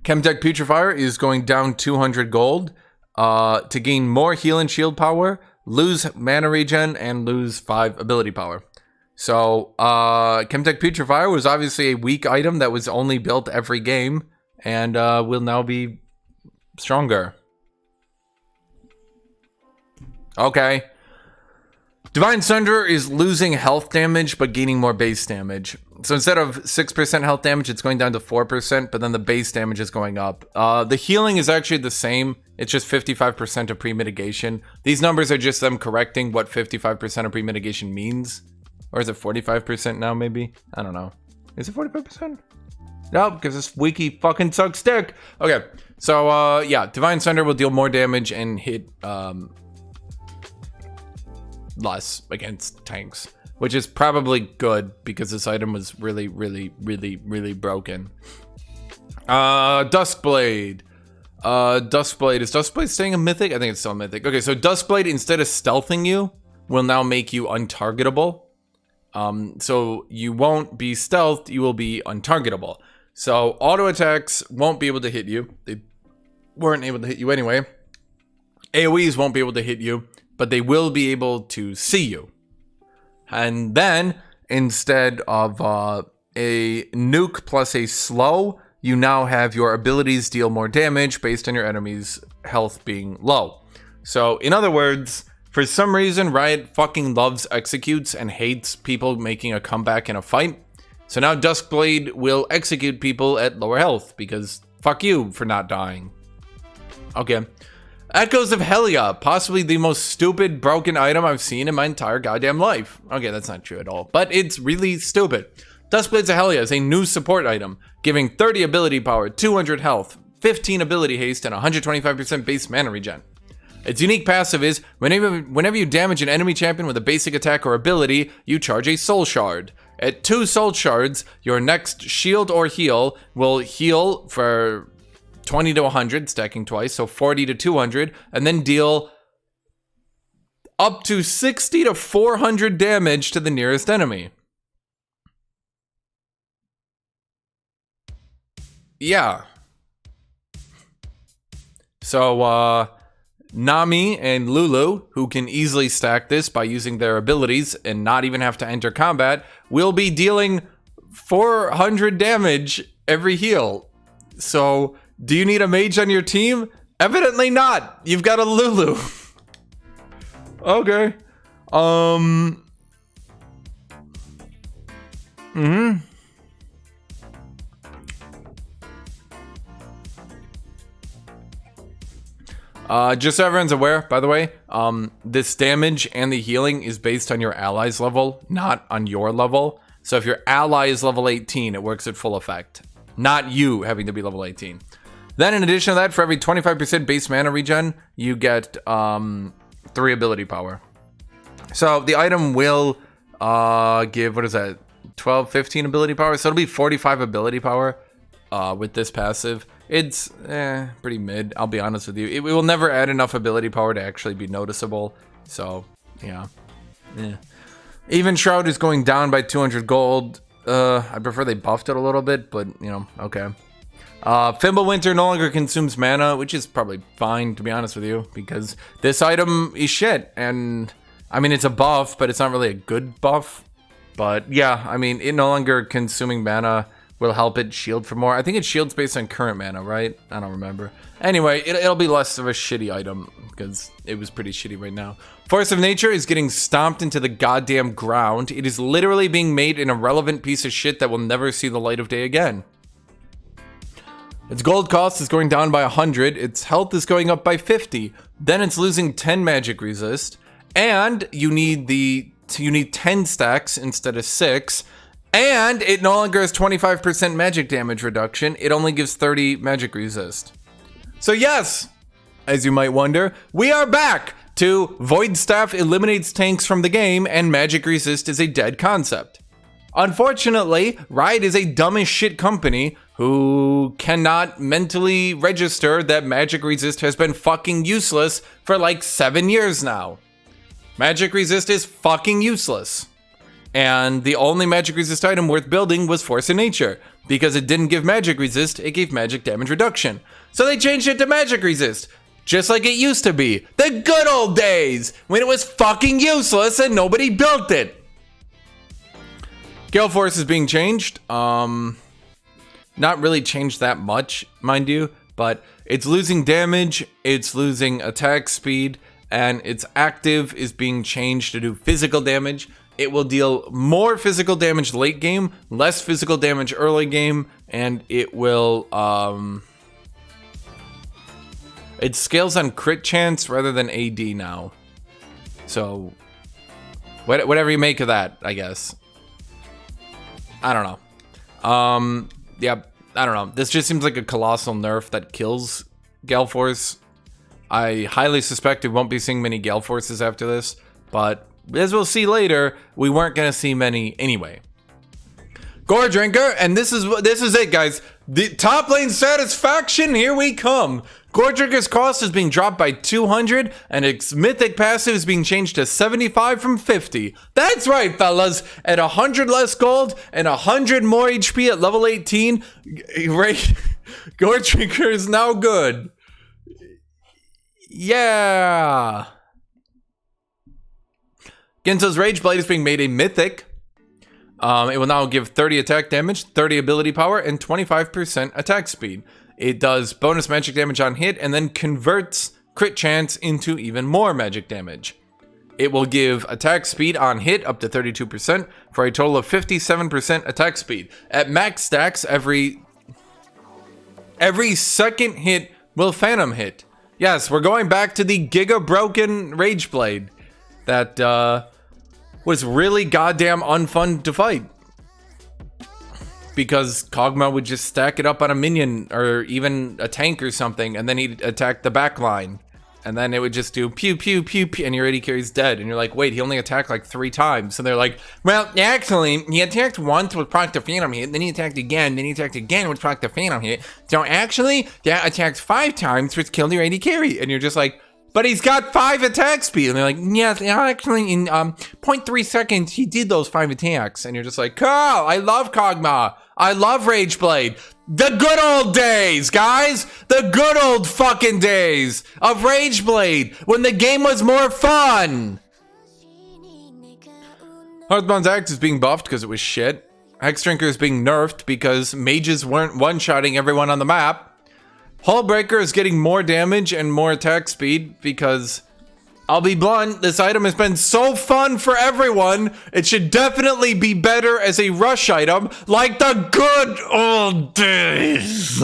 Chemtech Putrefier is going down 200 gold to gain more heal and shield power, lose mana regen, and lose 5 ability power. So, Chemtech Putrefier was obviously a weak item that was only built every game, and will now be stronger. Okay. Divine Sunderer is losing health damage, but gaining more base damage. So instead of 6% health damage, it's going down to 4%, but then the base damage is going up. The healing is actually the same. It's just 55% of pre-mitigation. These numbers are just them correcting what 55% of pre-mitigation means. Or is it 45% now, maybe? I don't know. Is it 45%? No, because this wiki fucking sucks dick. Okay, so yeah, Divine Sunderer will deal more damage and hit less against tanks, which is probably good because this item was really broken. Duskblade. Duskblade. Is Duskblade staying a Mythic? I think it's still a Mythic. Okay, so Duskblade, instead of stealthing you, will now make you untargetable. So you won't be stealthed, you will be untargetable. So auto attacks won't be able to hit you. They weren't able to hit you anyway. AoEs won't be able to hit you, but they will be able to see you. And then, instead of a nuke plus a slow, you now have your abilities deal more damage based on your enemy's health being low. So, in other words, for some reason, Riot fucking loves executes and hates people making a comeback in a fight. So now Duskblade will execute people at lower health, because fuck you for not dying. Okay. Echoes of Helia, possibly the most stupid broken item I've seen in my entire goddamn life. Okay, that's not true at all, but it's really stupid. Duskblades of Helia is a new support item, giving 30 ability power, 200 health, 15 ability haste, and 125% base mana regen. Its unique passive is, whenever you damage an enemy champion with a basic attack or ability, you charge a soul shard. At 2 soul shards, your next shield or heal will heal for 20 to 100, stacking twice, so 40 to 200, and then deal up to 60 to 400 damage to the nearest enemy. Yeah. So, Nami and Lulu, who can easily stack this by using their abilities and not even have to enter combat, will be dealing 400 damage every heal. So, do you need a mage on your team? Evidently not. You've got a Lulu. Okay. Just so everyone's aware, by the way, this damage and the healing is based on your ally's level, not on your level. So if your ally is level 18, it works at full effect. Not you having to be level 18. Then in addition to that, for every 25% base mana regen, you get 3 ability power. So the item will give, what is that, 12, 15 ability power? So it'll be 45 ability power with this passive. It's pretty mid, I'll be honest with you. It will never add enough ability power to actually be noticeable. So, yeah. Even Shroud is going down by 200 gold. I prefer they buffed it a little bit, but, you know, okay. Fimbulwinter no longer consumes mana, which is probably fine, to be honest with you, because this item is shit. And, I mean, it's a buff, but it's not really a good buff. But, yeah, I mean, it no longer consuming mana will help it shield for more. I think it shields based on current mana, right? I don't remember. Anyway, it'll be less of a shitty item, because it was pretty shitty right now. Force of Nature is getting stomped into the goddamn ground. It is literally being made an irrelevant piece of shit that will never see the light of day again. Its gold cost is going down by 100, its health is going up by 50, then it's losing 10 magic resist, and you need 10 stacks instead of 6, and it no longer has 25% magic damage reduction, it only gives 30 magic resist. So yes, as you might wonder, we are back to Void Staff eliminates tanks from the game and magic resist is a dead concept. Unfortunately, Riot is a dumb as shit company who cannot mentally register that magic resist has been fucking useless for like 7 years now. Magic resist is fucking useless. And the only magic resist item worth building was Force of Nature. Because it didn't give magic resist, it gave magic damage reduction. So they changed it to magic resist. Just like it used to be. The good old days when it was fucking useless and nobody built it. Gale Force is being changed. Not really changed that much, mind you, but it's losing damage, it's losing attack speed, and its active is being changed to do physical damage. It will deal more physical damage late game, less physical damage early game, and it will, it scales on crit chance rather than AD now. So, whatever you make of that, I guess. I don't know. Yeah, I don't know. This just seems like a colossal nerf that kills Gale Force. I highly suspect we won't be seeing many Gale Forces after this, but as we'll see later, we weren't going to see many anyway. Gore Drinker, and this is it, guys. The top lane satisfaction, here we come. Gore Drinker's cost is being dropped by 200, and its mythic passive is being changed to 75 from 50. That's right, fellas. At 100 less gold and 100 more HP at level 18, Gore Drinker is now good. Yeah. Genso's Rage Blade is being made a mythic. It will now give 30 attack damage, 30 ability power, and 25% attack speed. It does bonus magic damage on hit and then converts crit chance into even more magic damage. It will give attack speed on hit up to 32% for a total of 57% attack speed. At max stacks, every second hit will phantom hit. Yes, we're going back to the Giga Broken Rage Blade that was really goddamn unfun to fight. Because Kog'Maw would just stack it up on a minion or even a tank or something, and then he'd attack the back line. And then it would just do pew, pew, pew, pew, and your AD carry's dead. And you're like, wait, he only attacked like 3 times. So they're like, well, actually, he attacked once with proc to Phantom hit, then he attacked again with proc to Phantom hit. So actually, that attacked 5 times, which killed your AD carry. And you're just like, but he's got 5 attack speed. And they're like, yes, actually, in 0.3 seconds, he did those 5 attacks. And you're just like, Carl, I love Kog'Maw. I love Rage Blade. The good old days, guys. The good old fucking days of Rage Blade when the game was more fun. Hearthbound's Axe is being buffed because it was shit. Hexdrinker is being nerfed because mages weren't one-shotting everyone on the map. Hullbreaker is getting more damage and more attack speed because, I'll be blunt, this item has been so fun for everyone, it should definitely be better as a rush item, like the good old days.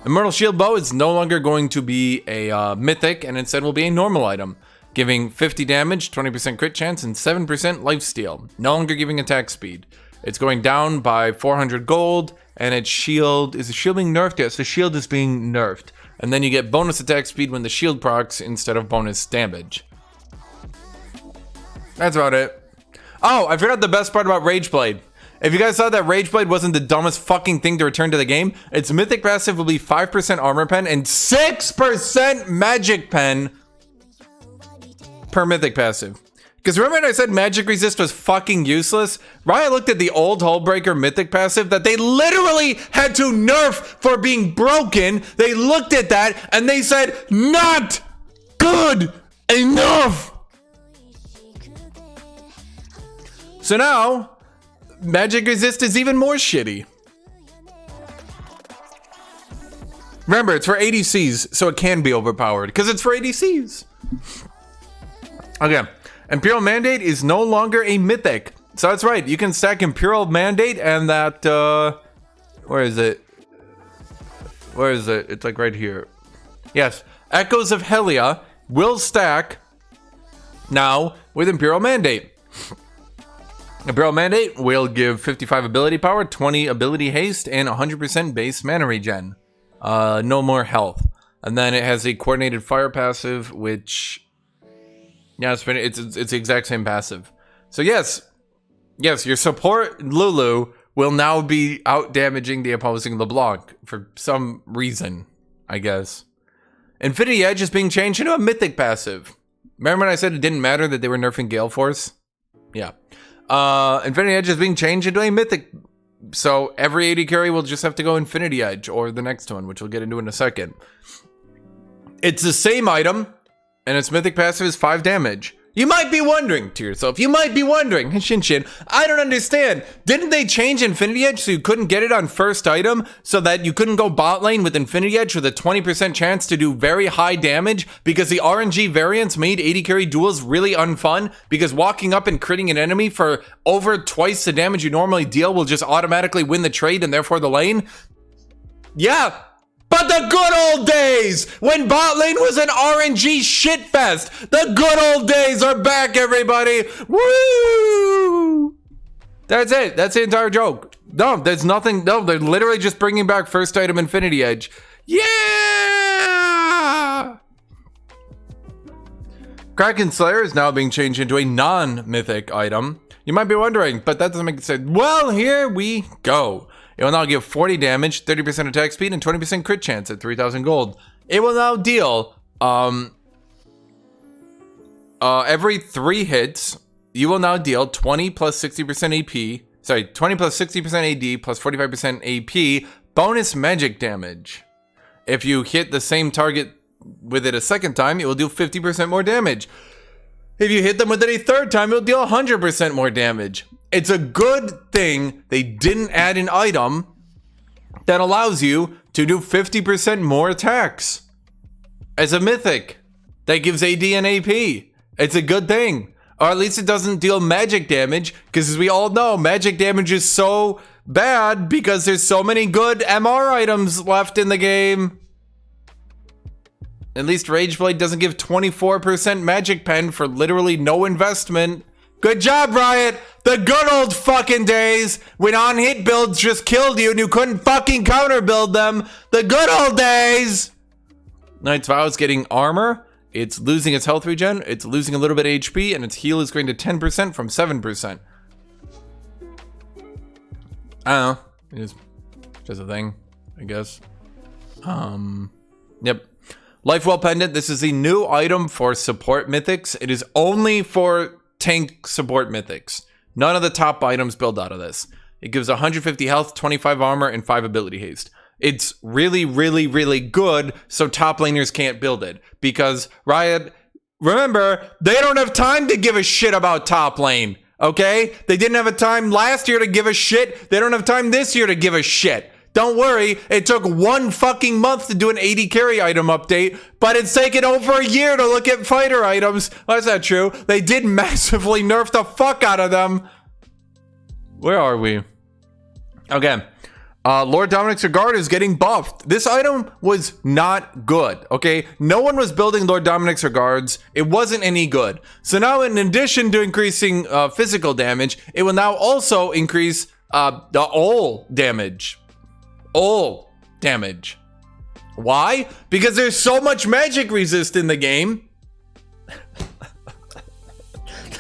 Immortal Shield Bow is no longer going to be a mythic, and instead will be a normal item, giving 50 damage, 20% crit chance, and 7% lifesteal. No longer giving attack speed. It's going down by 400 gold, and its shield, is the shield being nerfed? Yes, the shield is being nerfed. And then you get bonus attack speed when the shield procs instead of bonus damage. That's about it. Oh, I forgot the best part about Rage Blade. If you guys thought that Rage Blade wasn't the dumbest fucking thing to return to the game, its mythic passive will be 5% armor pen and 6% magic pen per mythic passive. Because remember when I said Magic Resist was fucking useless? Riot looked at the old Hullbreaker Mythic passive that they literally had to nerf for being broken. They looked at that and they said, not good enough. So now, Magic Resist is even more shitty. Remember, it's for ADCs, so it can be overpowered, because it's for ADCs. Okay, Imperial Mandate is no longer a mythic. So that's right, you can stack Imperial Mandate and that, where is it? Where is it? It's like right here. Yes, Echoes of Helia will stack now with Imperial Mandate. Imperial Mandate will give 55 ability power, 20 ability haste, and 100% base mana regen. No more health. And then it has a coordinated fire passive, which, yeah, it's the exact same passive. So yes, your support Lulu will now be out damaging the opposing LeBlanc for some reason, I guess. Infinity Edge is being changed into a mythic passive. Remember when I said it didn't matter that they were nerfing Gale Force? Yeah. Infinity Edge is being changed into a mythic. So every AD carry will just have to go Infinity Edge or the next one, which we'll get into in a second. It's the same item, and its mythic passive is 5 damage. You might be wondering to yourself, Hashinshin, I don't understand. Didn't they change Infinity Edge so you couldn't get it on first item, so that you couldn't go bot lane with Infinity Edge with a 20% chance to do very high damage because the RNG variants made AD carry duels really unfun because walking up and critting an enemy for over twice the damage you normally deal will just automatically win the trade and therefore the lane? Yeah. But the good old days when bot lane was an RNG shitfest. The good old days are back, everybody. Woo! That's it. That's the entire joke. No, there's nothing. No, they're literally just bringing back first item Infinity Edge. Yeah! Kraken Slayer is now being changed into a non-mythic item. You might be wondering, but that doesn't make sense. Well, here we go. It will now give 40 damage, 30% attack speed, and 20% crit chance at 3,000 gold. It will now deal, every 3 hits, you will now deal 20 plus 60% AP, 20 plus 60% AD plus 45% AP bonus magic damage. If you hit the same target with it a second time, it will do 50% more damage. If you hit them with it a third time, it'll deal 100% more damage. It's a good thing they didn't add an item that allows you to do 50% more attacks as a mythic that gives AD and AP. It's a good thing. Or at least it doesn't deal magic damage, because as we all know, magic damage is so bad because there's so many good MR items left in the game. At least Rageblade doesn't give 24% magic pen for literally no investment. Good job, Riot! The good old fucking days when on-hit builds just killed you and you couldn't fucking counter-build them. The good old days! Knight's Vow is getting armor. It's losing its health regen. It's losing a little bit of HP, and its heal is going to 10% from 7%. I don't know. It's just a thing, I guess. Yep. Lifewell Pendant. This is the new item for support mythics. It is only for tank support mythics. None of the top items build out of this. It gives 150 health, 25 armor, and 5 ability haste. It's really, really, really good, so top laners can't build it. Because Riot, remember, they don't have time to give a shit about top lane, okay? They didn't have a time last year to give a shit. They don't have time this year to give a shit. Don't worry, it took 1 fucking month to do an AD carry item update, but it's taken over a year to look at fighter items. Well, that's not true. They did massively nerf the fuck out of them. Where are we? Okay. Lord Dominic's Regard is getting buffed. This item was not good, okay? No one was building Lord Dominic's Regards. It wasn't any good. So now in addition to increasing physical damage, it will now also increase the ult damage. Ult damage. Why? Because there's so much magic resist in the game.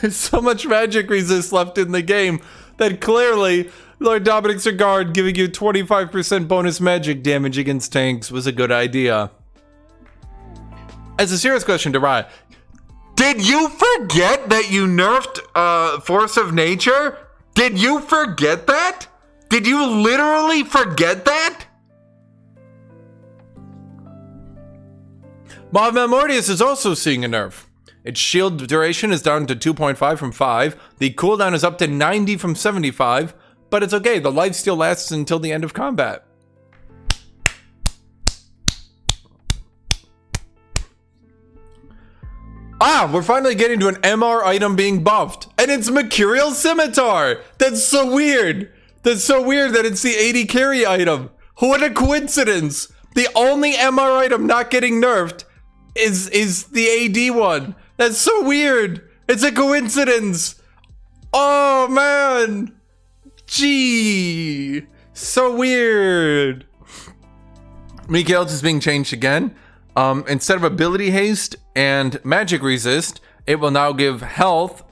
There's so much magic resist left in the game that clearly Lord Dominic's Regard giving you 25% bonus magic damage against tanks was a good idea. As a serious question to Riot, Did you forget that you nerfed Force of Nature? Did you forget that? Did you literally forget that? Mothman Mortius is also seeing a nerf. Its shield duration is down to 2.5 from 5. The cooldown is up to 90 from 75. But it's okay, the life steal lasts until the end of combat. Ah, we're finally getting to an MR item being buffed. And it's Mercurial Scimitar! That's so weird! That's so weird that it's the AD carry item. What a coincidence! The only MR item not getting nerfed is the AD one. That's so weird! It's a coincidence! Oh man! Gee! So weird! Mikael's is being changed again. Instead of ability haste and magic resist, it will now give health.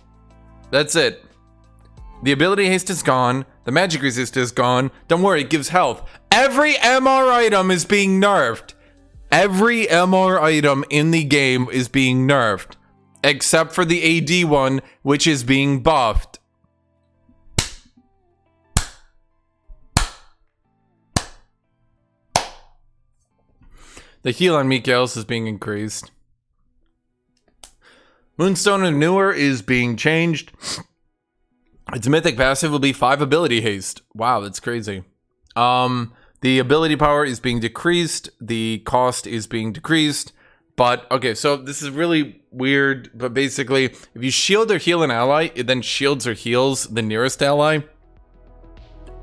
That's it. The ability haste is gone. The magic resist is gone. Don't worry, it gives health. Every MR item is being nerfed. Every MR item in the game is being nerfed. Except for the AD one, which is being buffed. The heal on Mikael's is being increased. Moonstone and Newer is being changed. Its mythic passive will be 5 ability haste. Wow, that's crazy. The ability power is being decreased. The cost is being decreased. But, okay, so this is really weird. But basically, if you shield or heal an ally, it then shields or heals the nearest ally.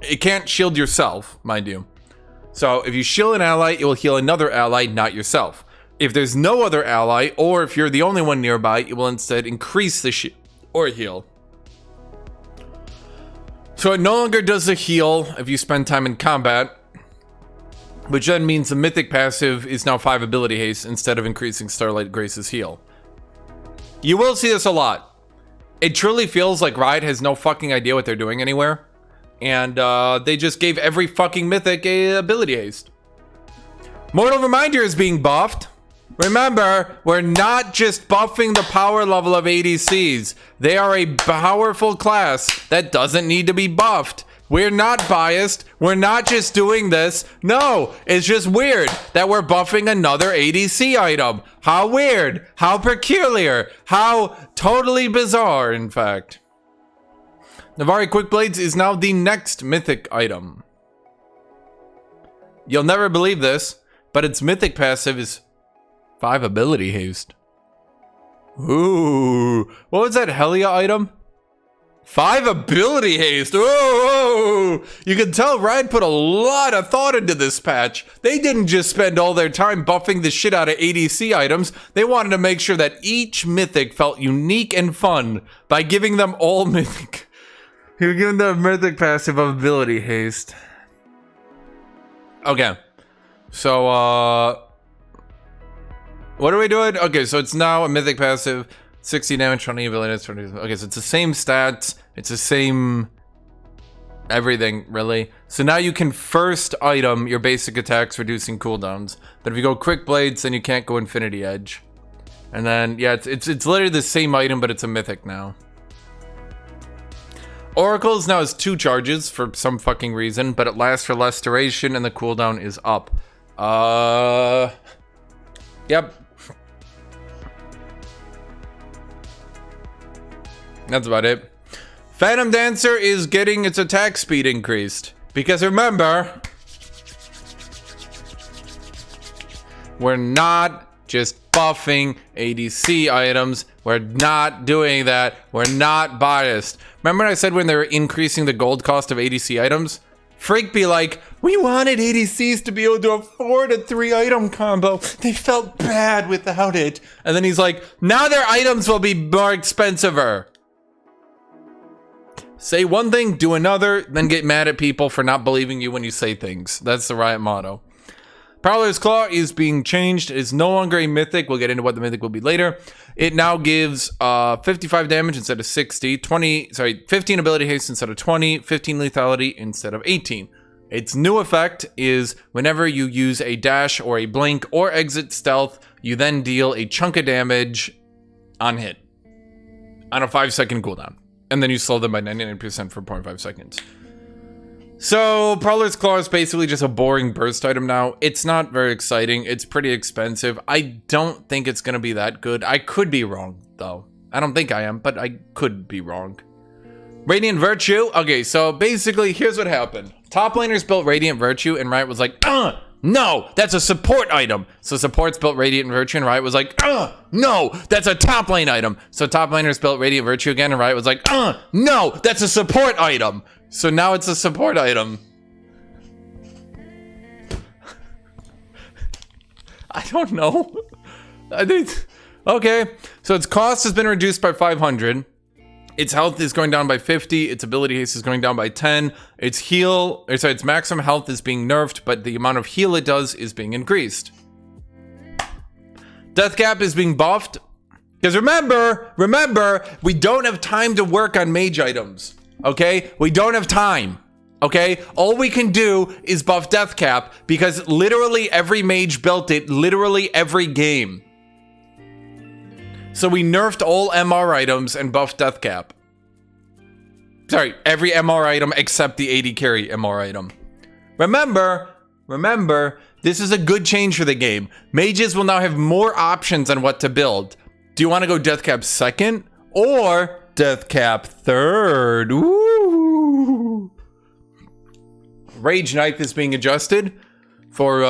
It can't shield yourself, mind you. So if you shield an ally, it will heal another ally, not yourself. If there's no other ally, or if you're the only one nearby, it will instead increase the shield or heal. So it no longer does the heal if you spend time in combat, which then means the mythic passive is now 5 ability haste instead of increasing Starlight Grace's heal. You will see this a lot. It truly feels like Riot has no fucking idea what they're doing anywhere. And they just gave every fucking mythic a ability haste. Mortal Reminder is being buffed. Remember, we're not just buffing the power level of ADCs. They are a powerful class that doesn't need to be buffed. We're not biased. We're not just doing this. No, it's just weird that we're buffing another ADC item. How weird. How peculiar. How totally bizarre, in fact. Navari Quickblades is now the next mythic item. You'll never believe this, but its mythic passive is 5 ability haste. Ooh, what was that Helia item? 5 ability haste. Whoa, you can tell Riot put a lot of thought into this patch. They didn't just spend all their time buffing the shit out of ADC items. They wanted to make sure that each mythic felt unique and fun by giving them all mythic. You're giving them mythic passive of ability haste. Okay. So, what are we doing? Okay, so it's now a mythic passive, 60 damage, 20 ability, 20. Okay, so it's the same stats. It's the same everything, really. So now you can first item your basic attacks, reducing cooldowns. But if you go Quick Blades, then you can't go Infinity Edge. And then, yeah, it's literally the same item, but it's a mythic now. Oracles now has 2 charges for some fucking reason, but it lasts for less duration and the cooldown is up. Yep. That's about it. Phantom Dancer is getting its attack speed increased. Because remember, we're not just buffing ADC items. We're not doing that. We're not biased. Remember I said when they were increasing the gold cost of ADC items? Freak be like, we wanted ADCs to be able to afford a 3 item combo. They felt bad without it. And then he's like, now their items will be more expensiver. Say one thing, do another, then get mad at people for not believing you when you say things. That's the Riot motto. Prowler's Claw is being changed. It is no longer a mythic. We'll get into what the mythic will be later. It now gives 55 damage instead of 60, 15 ability haste instead of 20, 15 lethality instead of 18. Its new effect is whenever you use a dash or a blink or exit stealth, you then deal a chunk of damage on hit on a 5-second cooldown. And then you slow them by 99% for 0.5 seconds. So Prowler's Claw is basically just a boring burst item now. It's not very exciting. It's pretty expensive. I don't think it's going to be that good. I could be wrong, though. I don't think I am, but I could be wrong. Radiant Virtue. Okay, so basically, here's what happened. Top laners built Radiant Virtue, and Riot was like, no, that's a support item. So supports built Radiant Virtue, and Riot was like, no, that's a top lane item. So top laners built Radiant Virtue again, and Riot was like, no, that's a support item. So now it's a support item. I don't know. I think, okay, so its cost has been reduced by 500. Its health is going down by 50. Its ability haste is going down by 10. Its maximum health is being nerfed, but the amount of heal it does is being increased. Death cap is being buffed. Because remember, we don't have time to work on mage items. Okay? We don't have time. Okay? All we can do is buff death cap because literally every mage built it, literally every game. So we nerfed all MR items and buffed death cap. Sorry, every MR item except the AD carry MR item. Remember, this is a good change for the game. Mages will now have more options on what to build. Do you want to go death cap second or death cap third? Ooh. Rage Knife is being adjusted. For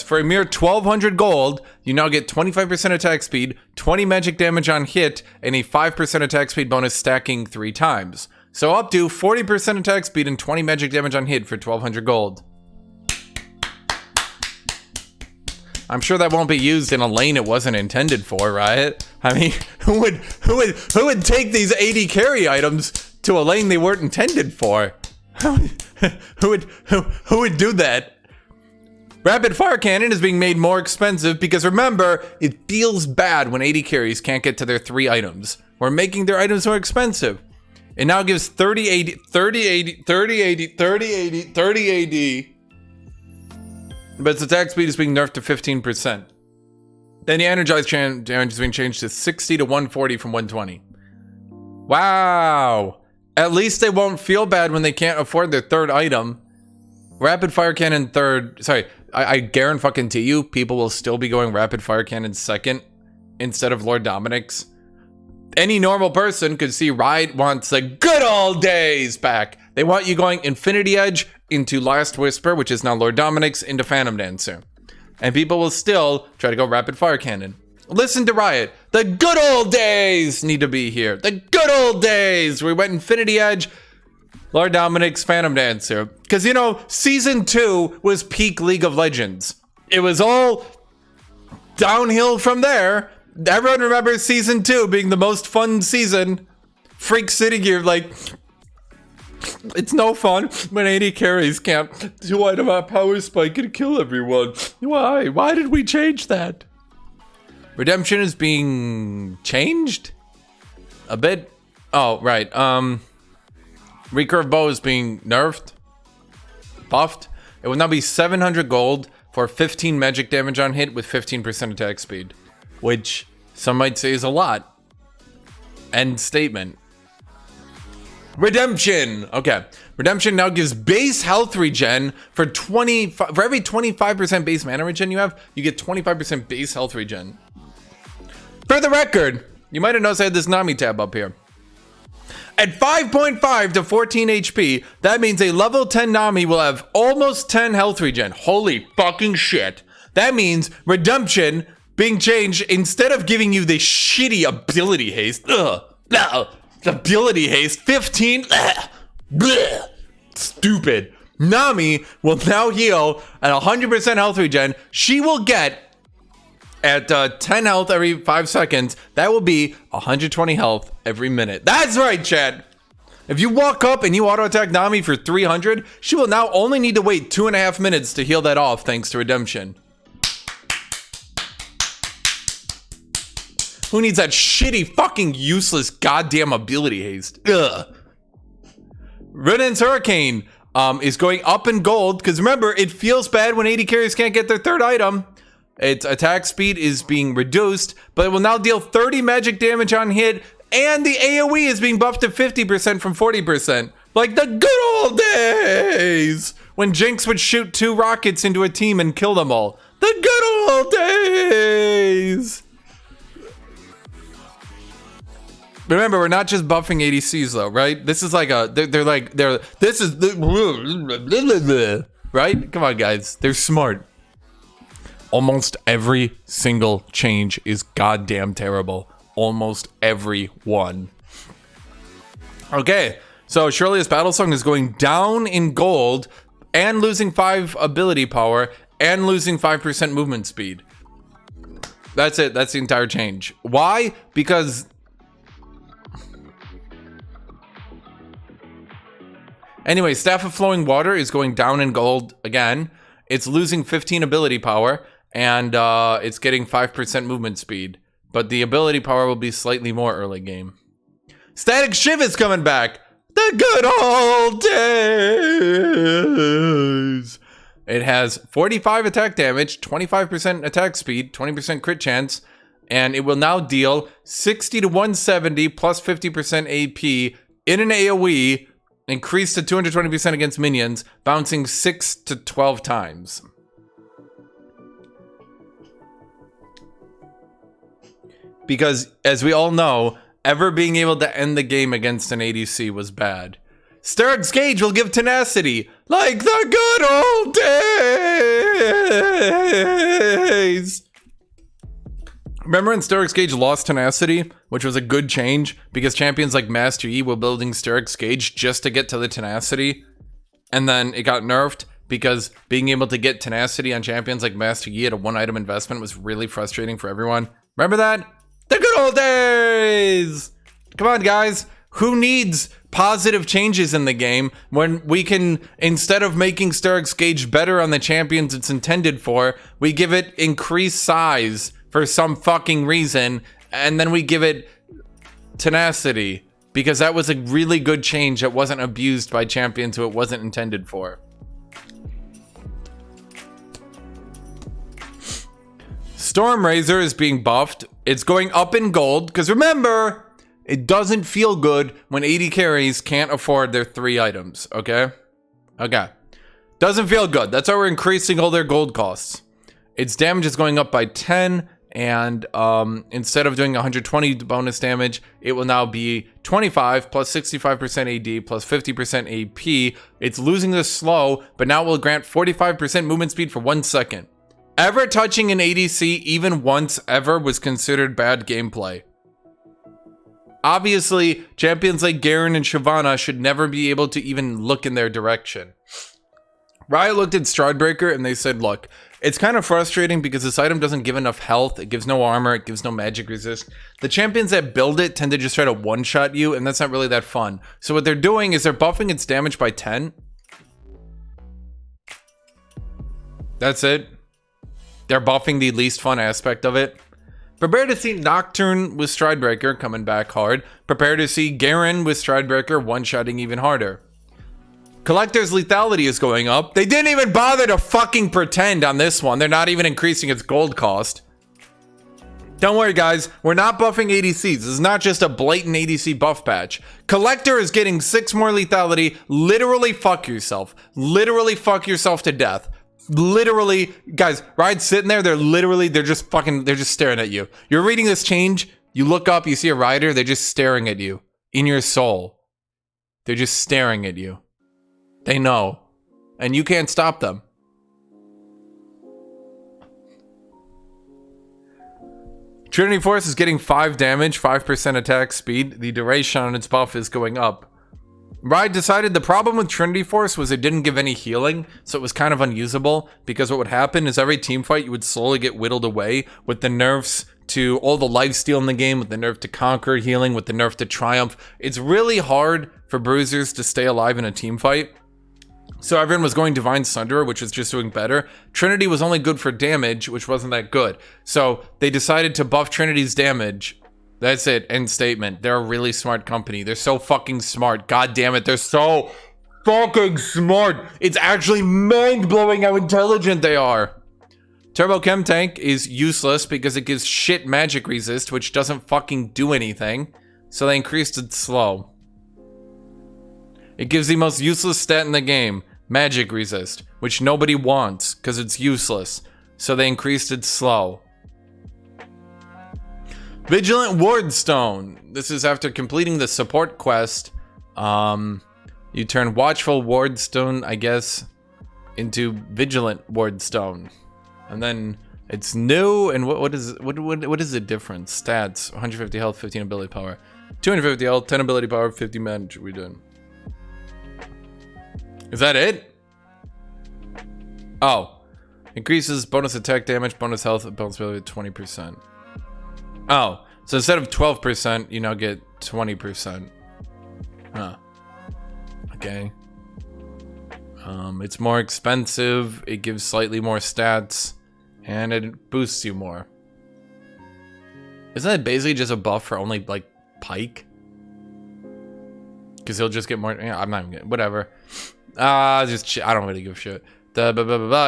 for a mere 1,200 gold, you now get 25% attack speed, 20 magic damage on hit, and a 5% attack speed bonus stacking 3 times. So up to 40% attack speed and 20 magic damage on hit for 1,200 gold. I'm sure that won't be used in a lane it wasn't intended for, right? I mean, who would take these AD carry items to a lane they weren't intended for? Who would do that? Rapid Fire Cannon is being made more expensive because remember, it feels bad when AD carries can't get to their 3 items. We're making their items more expensive. It now gives 30 AD, 30 AD, 30 AD, 30 AD, 30 AD. But its attack speed is being nerfed to 15%. Then the energized damage is being changed to 60 to 140 from 120. Wow. At least they won't feel bad when they can't afford their 3rd item. Rapid Fire Cannon 3rd, sorry, I guarantee you, people will still be going Rapid Fire Cannon 2nd instead of Lord Dominic's. Any normal person could see Riot wants the good old days back. They want you going Infinity Edge into Last Whisper, which is now Lord Dominic's, into Phantom Dancer. And people will still try to go Rapid Fire Cannon. Listen to Riot. The good old days need to be here. The good old days. We went Infinity Edge, Lord Dominic's, Phantom Dancer. Because, you know, Season 2 was peak League of Legends. It was all downhill from there. Everyone remembers Season 2 being the most fun season. Freak sitting here like, it's no fun when AD carries can't 2-item out power spike and kill everyone. Why? Why did we change that? Redemption is being changed? A bit? Oh, right. Recurve Bow is being nerfed. Buffed. It will now be 700 gold for 15 magic damage on hit with 15% attack speed. Which some might say is a lot. End statement. Redemption. Okay. Redemption now gives base health regen for every 25% base mana regen you have, you get 25% base health regen. For the record, you might have noticed I had this Nami tab up here. At 5.5 to 14 HP, that means a level 10 Nami will have almost 10 health regen. Holy fucking shit. That means Redemption being changed, instead of giving you the shitty ability haste, ability haste, 15, stupid. Nami will now heal at 100% health regen. She will get at 10 health every 5 seconds. That will be 120 health every minute. That's right, Chad. If you walk up and you auto attack Nami for 300, she will now only need to wait 2.5 minutes to heal that off thanks to Redemption. Who needs that shitty, fucking useless, goddamn ability haste? Ugh. Redden's Hurricane is going up in gold, because remember, it feels bad when AD carries can't get their 3rd item. Its attack speed is being reduced, but it will now deal 30 magic damage on hit, and the AoE is being buffed to 50% from 40%. Like the good old days! When Jinx would shoot 2 rockets into a team and kill them all. The good old days! Remember, we're not just buffing ADCs though, right? This is like this is the, right? Come on, guys. They're smart. Almost every single change is goddamn terrible. Almost every one. Okay, so Shirley's Battle Song is going down in gold and losing 5 ability power and losing 5% movement speed. That's it. That's the entire change. Why? Because... Anyway, Staff of Flowing Water is going down in gold again. It's losing 15 ability power, and it's getting 5% movement speed. But the ability power will be slightly more early game. Static Shiv is coming back! The good old days! It has 45 attack damage, 25% attack speed, 20% crit chance, and it will now deal 60 to 170 plus 50% AP in an AoE, increased to 220% against minions, bouncing 6 to 12 times. Because, as we all know, ever being able to end the game against an ADC was bad. Steric's Gauge will give tenacity, like the good old days! Remember when Steric's Gauge lost tenacity, which was a good change, because champions like Master Yi were building Steric's Gauge just to get to the tenacity, and then it got nerfed because being able to get tenacity on champions like Master Yi at a 1-item investment was really frustrating for everyone. Remember that? The good old days! Come on, guys. Who needs positive changes in the game when we can, instead of making Steric's Gauge better on the champions it's intended for, we give it increased size for some fucking reason, and then we give it tenacity because that was a really good change that wasn't abused by champions who it wasn't intended for. Storm Razor is being buffed. It's going up in gold because remember, it doesn't feel good when AD carries can't afford their 3 items, okay? Okay. Doesn't feel good. That's why we're increasing all their gold costs. Its damage is going up by 10, and instead of doing 120 bonus damage, it will now be 25 plus 65% AD plus 50% AP. It's losing the slow, but now it will grant 45% movement speed for 1 second. Ever touching an ADC even once ever was considered bad gameplay. Obviously, champions like Garen and Shyvana should never be able to even look in their direction. Riot looked at Stridebreaker and they said, look, it's kind of frustrating because this item doesn't give enough health, it gives no armor, it gives no magic resist. The champions that build it tend to just try to one-shot you, and that's not really that fun. So what they're doing is they're buffing its damage by 10. That's it. They're buffing the least fun aspect of it. Prepare to see Nocturne with Stridebreaker coming back hard. Prepare to see Garen with Stridebreaker one-shotting even harder. Collector's lethality is going up. They didn't even bother to fucking pretend on this one. They're not even increasing its gold cost. Don't worry, guys. We're not buffing ADCs. This is not just a blatant ADC buff patch. Collector is getting 6 more lethality. Literally fuck yourself. Literally fuck yourself to death. Literally, guys, Riot's sitting there. They're just staring at you. You're reading this change. You look up, you see a Rioter. They're just staring at you. In your soul. They're just staring at you. They know. And you can't stop them. Trinity Force is getting 5 damage, 5% attack speed. The duration on its buff is going up. Riot decided the problem with Trinity Force was it didn't give any healing, so it was kind of unusable, because what would happen is every team fight you would slowly get whittled away with the nerfs to all the lifesteal in the game, with the nerf to Conquer healing, with the nerf to Triumph. It's really hard for bruisers to stay alive in a team fight. So everyone was going Divine Sunderer, which was just doing better. Trinity was only good for damage, which wasn't that good. So they decided to buff Trinity's damage. That's it, end statement. They're a really smart company. They're so fucking smart. God damn it, they're so fucking smart. It's actually mind-blowing how intelligent they are. Turbo Chem Tank is useless because it gives shit magic resist, which doesn't fucking do anything. So they increased it slow. It gives the most useless stat in the game, magic resist, which nobody wants because it's useless. So they increased it slow. Vigilant Ward Stone. This is after completing the support quest. You turn Watchful Ward Stone, I guess, into Vigilant Ward Stone. And then it's new, and what is the difference? Stats: 150 health, 15 ability power, 250 health, 10 ability power, 50 magic. We doing? Is that it? Oh, increases bonus attack damage, bonus health, bonus ability 20%. Oh, so instead of 12%, you now get 20%. Huh. Okay. It's more expensive. It gives slightly more stats. And it boosts you more. Isn't that basically just a buff for only, like, Pike? Because he'll just get more... Yeah, I'm not even getting... Whatever. I don't really give a shit.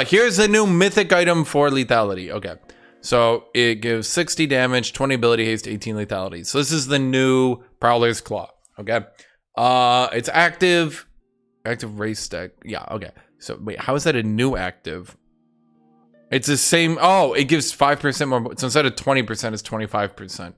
Here's a new mythic item for lethality. Okay. So, it gives 60 damage, 20 ability haste, 18 lethality. So, this is the new Prowler's Claw. Okay. It's active... Active race deck. Yeah, okay. So, wait, how is that a new active? It's the same. Oh, it gives 5% more. So instead of 20%, it's 25%.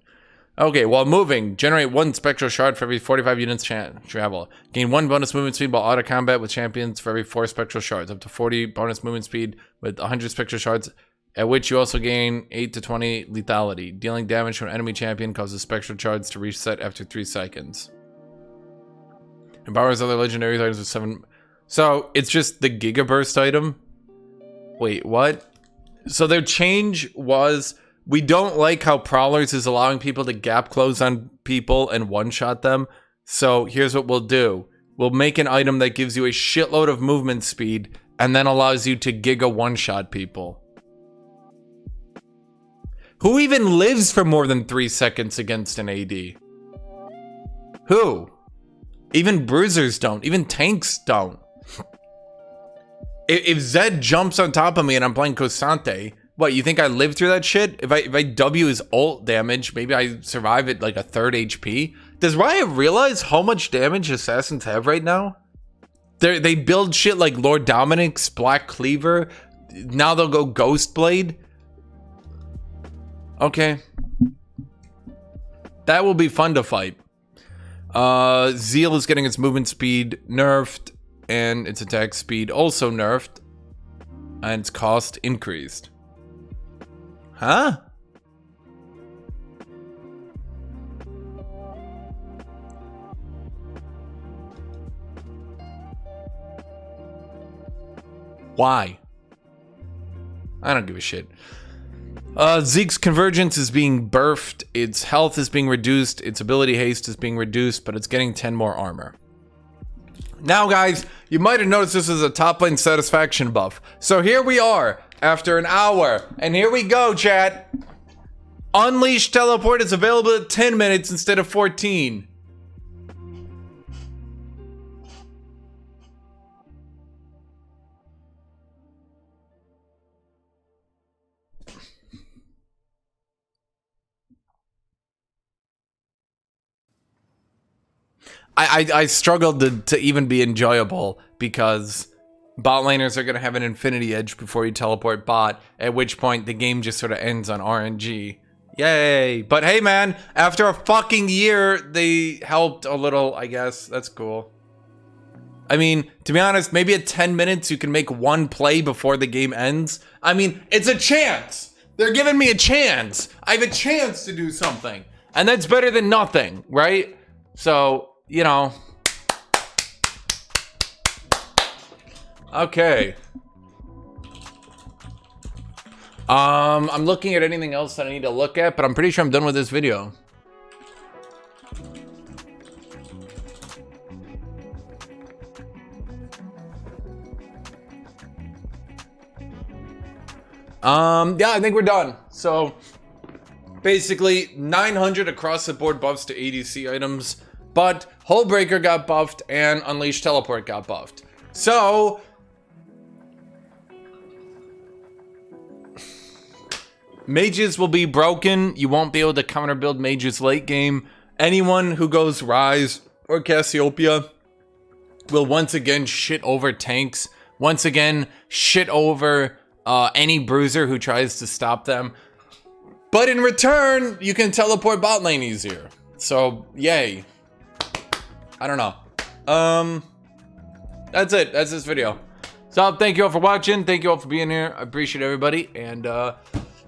Okay, while moving, generate 1 spectral shard for every 45 units travel. Gain 1 bonus movement speed while auto combat with champions for every 4 spectral shards. Up to 40 bonus movement speed with 100 spectral shards, at which you also gain 8 to 20 lethality. Dealing damage to an enemy champion causes spectral shards to reset after 3 seconds. Empowers other legendary items with 7. So it's just the Giga Burst item. Wait, what? So their change was, we don't like how Prowlers is allowing people to gap close on people and one-shot them. So here's what we'll do. We'll make an item that gives you a shitload of movement speed and then allows you to Giga one-shot people. Who even lives for more than 3 seconds against an AD? Who? Even bruisers don't. Even tanks don't. If Zed jumps on top of me and I'm playing Cosante, what, you think I live through that shit? If I W his ult damage, maybe I survive at like a 3rd HP? Does Riot realize how much damage assassins have right now? They build shit like Lord Dominic's Black Cleaver. Now they'll go Ghostblade. Okay. That will be fun to fight. Zeal is getting its movement speed nerfed. And its attack speed also nerfed. And its cost increased. Huh? Why? I don't give a shit. Zeke's Convergence is being burfed. Its health is being reduced. Its ability haste is being reduced. But it's getting 10 more armor. Now, guys, you might have noticed this is a top lane satisfaction buff. So here we are, after an hour. And here we go, chat. Unleash Teleport is available at 10 minutes instead of 14. I struggled to even be enjoyable because bot laners are going to have an infinity edge before you teleport bot, at which point the game just sort of ends on RNG. Yay. But hey, man, after a fucking year, they helped a little, I guess. That's cool. I mean, to be honest, maybe at 10 minutes you can make 1 play before the game ends. I mean, it's a chance. They're giving me a chance. I have a chance to do something. And that's better than nothing, right? So... you know. Okay. I'm looking at anything else that I need to look at, but I'm pretty sure I'm done with this video. Yeah, I think we're done. So basically 900 across the board buffs to ADC items. But Hullbreaker got buffed and Unleash Teleport got buffed. So Mages will be broken. You won't be able to counter build mages late game. Anyone who goes Rise or Cassiopeia will once again shit over tanks. Once again, shit over any bruiser who tries to stop them. But in return, you can teleport bot lane easier. So, yay. I don't know. That's it. That's this video. So, thank you all for watching. Thank you all for being here. I appreciate everybody. And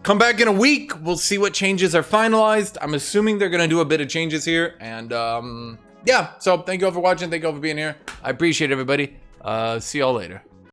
come back in a week. We'll see what changes are finalized. I'm assuming they're going to do a bit of changes here. And yeah, so thank you all for watching. Thank you all for being here. I appreciate everybody. See y'all later.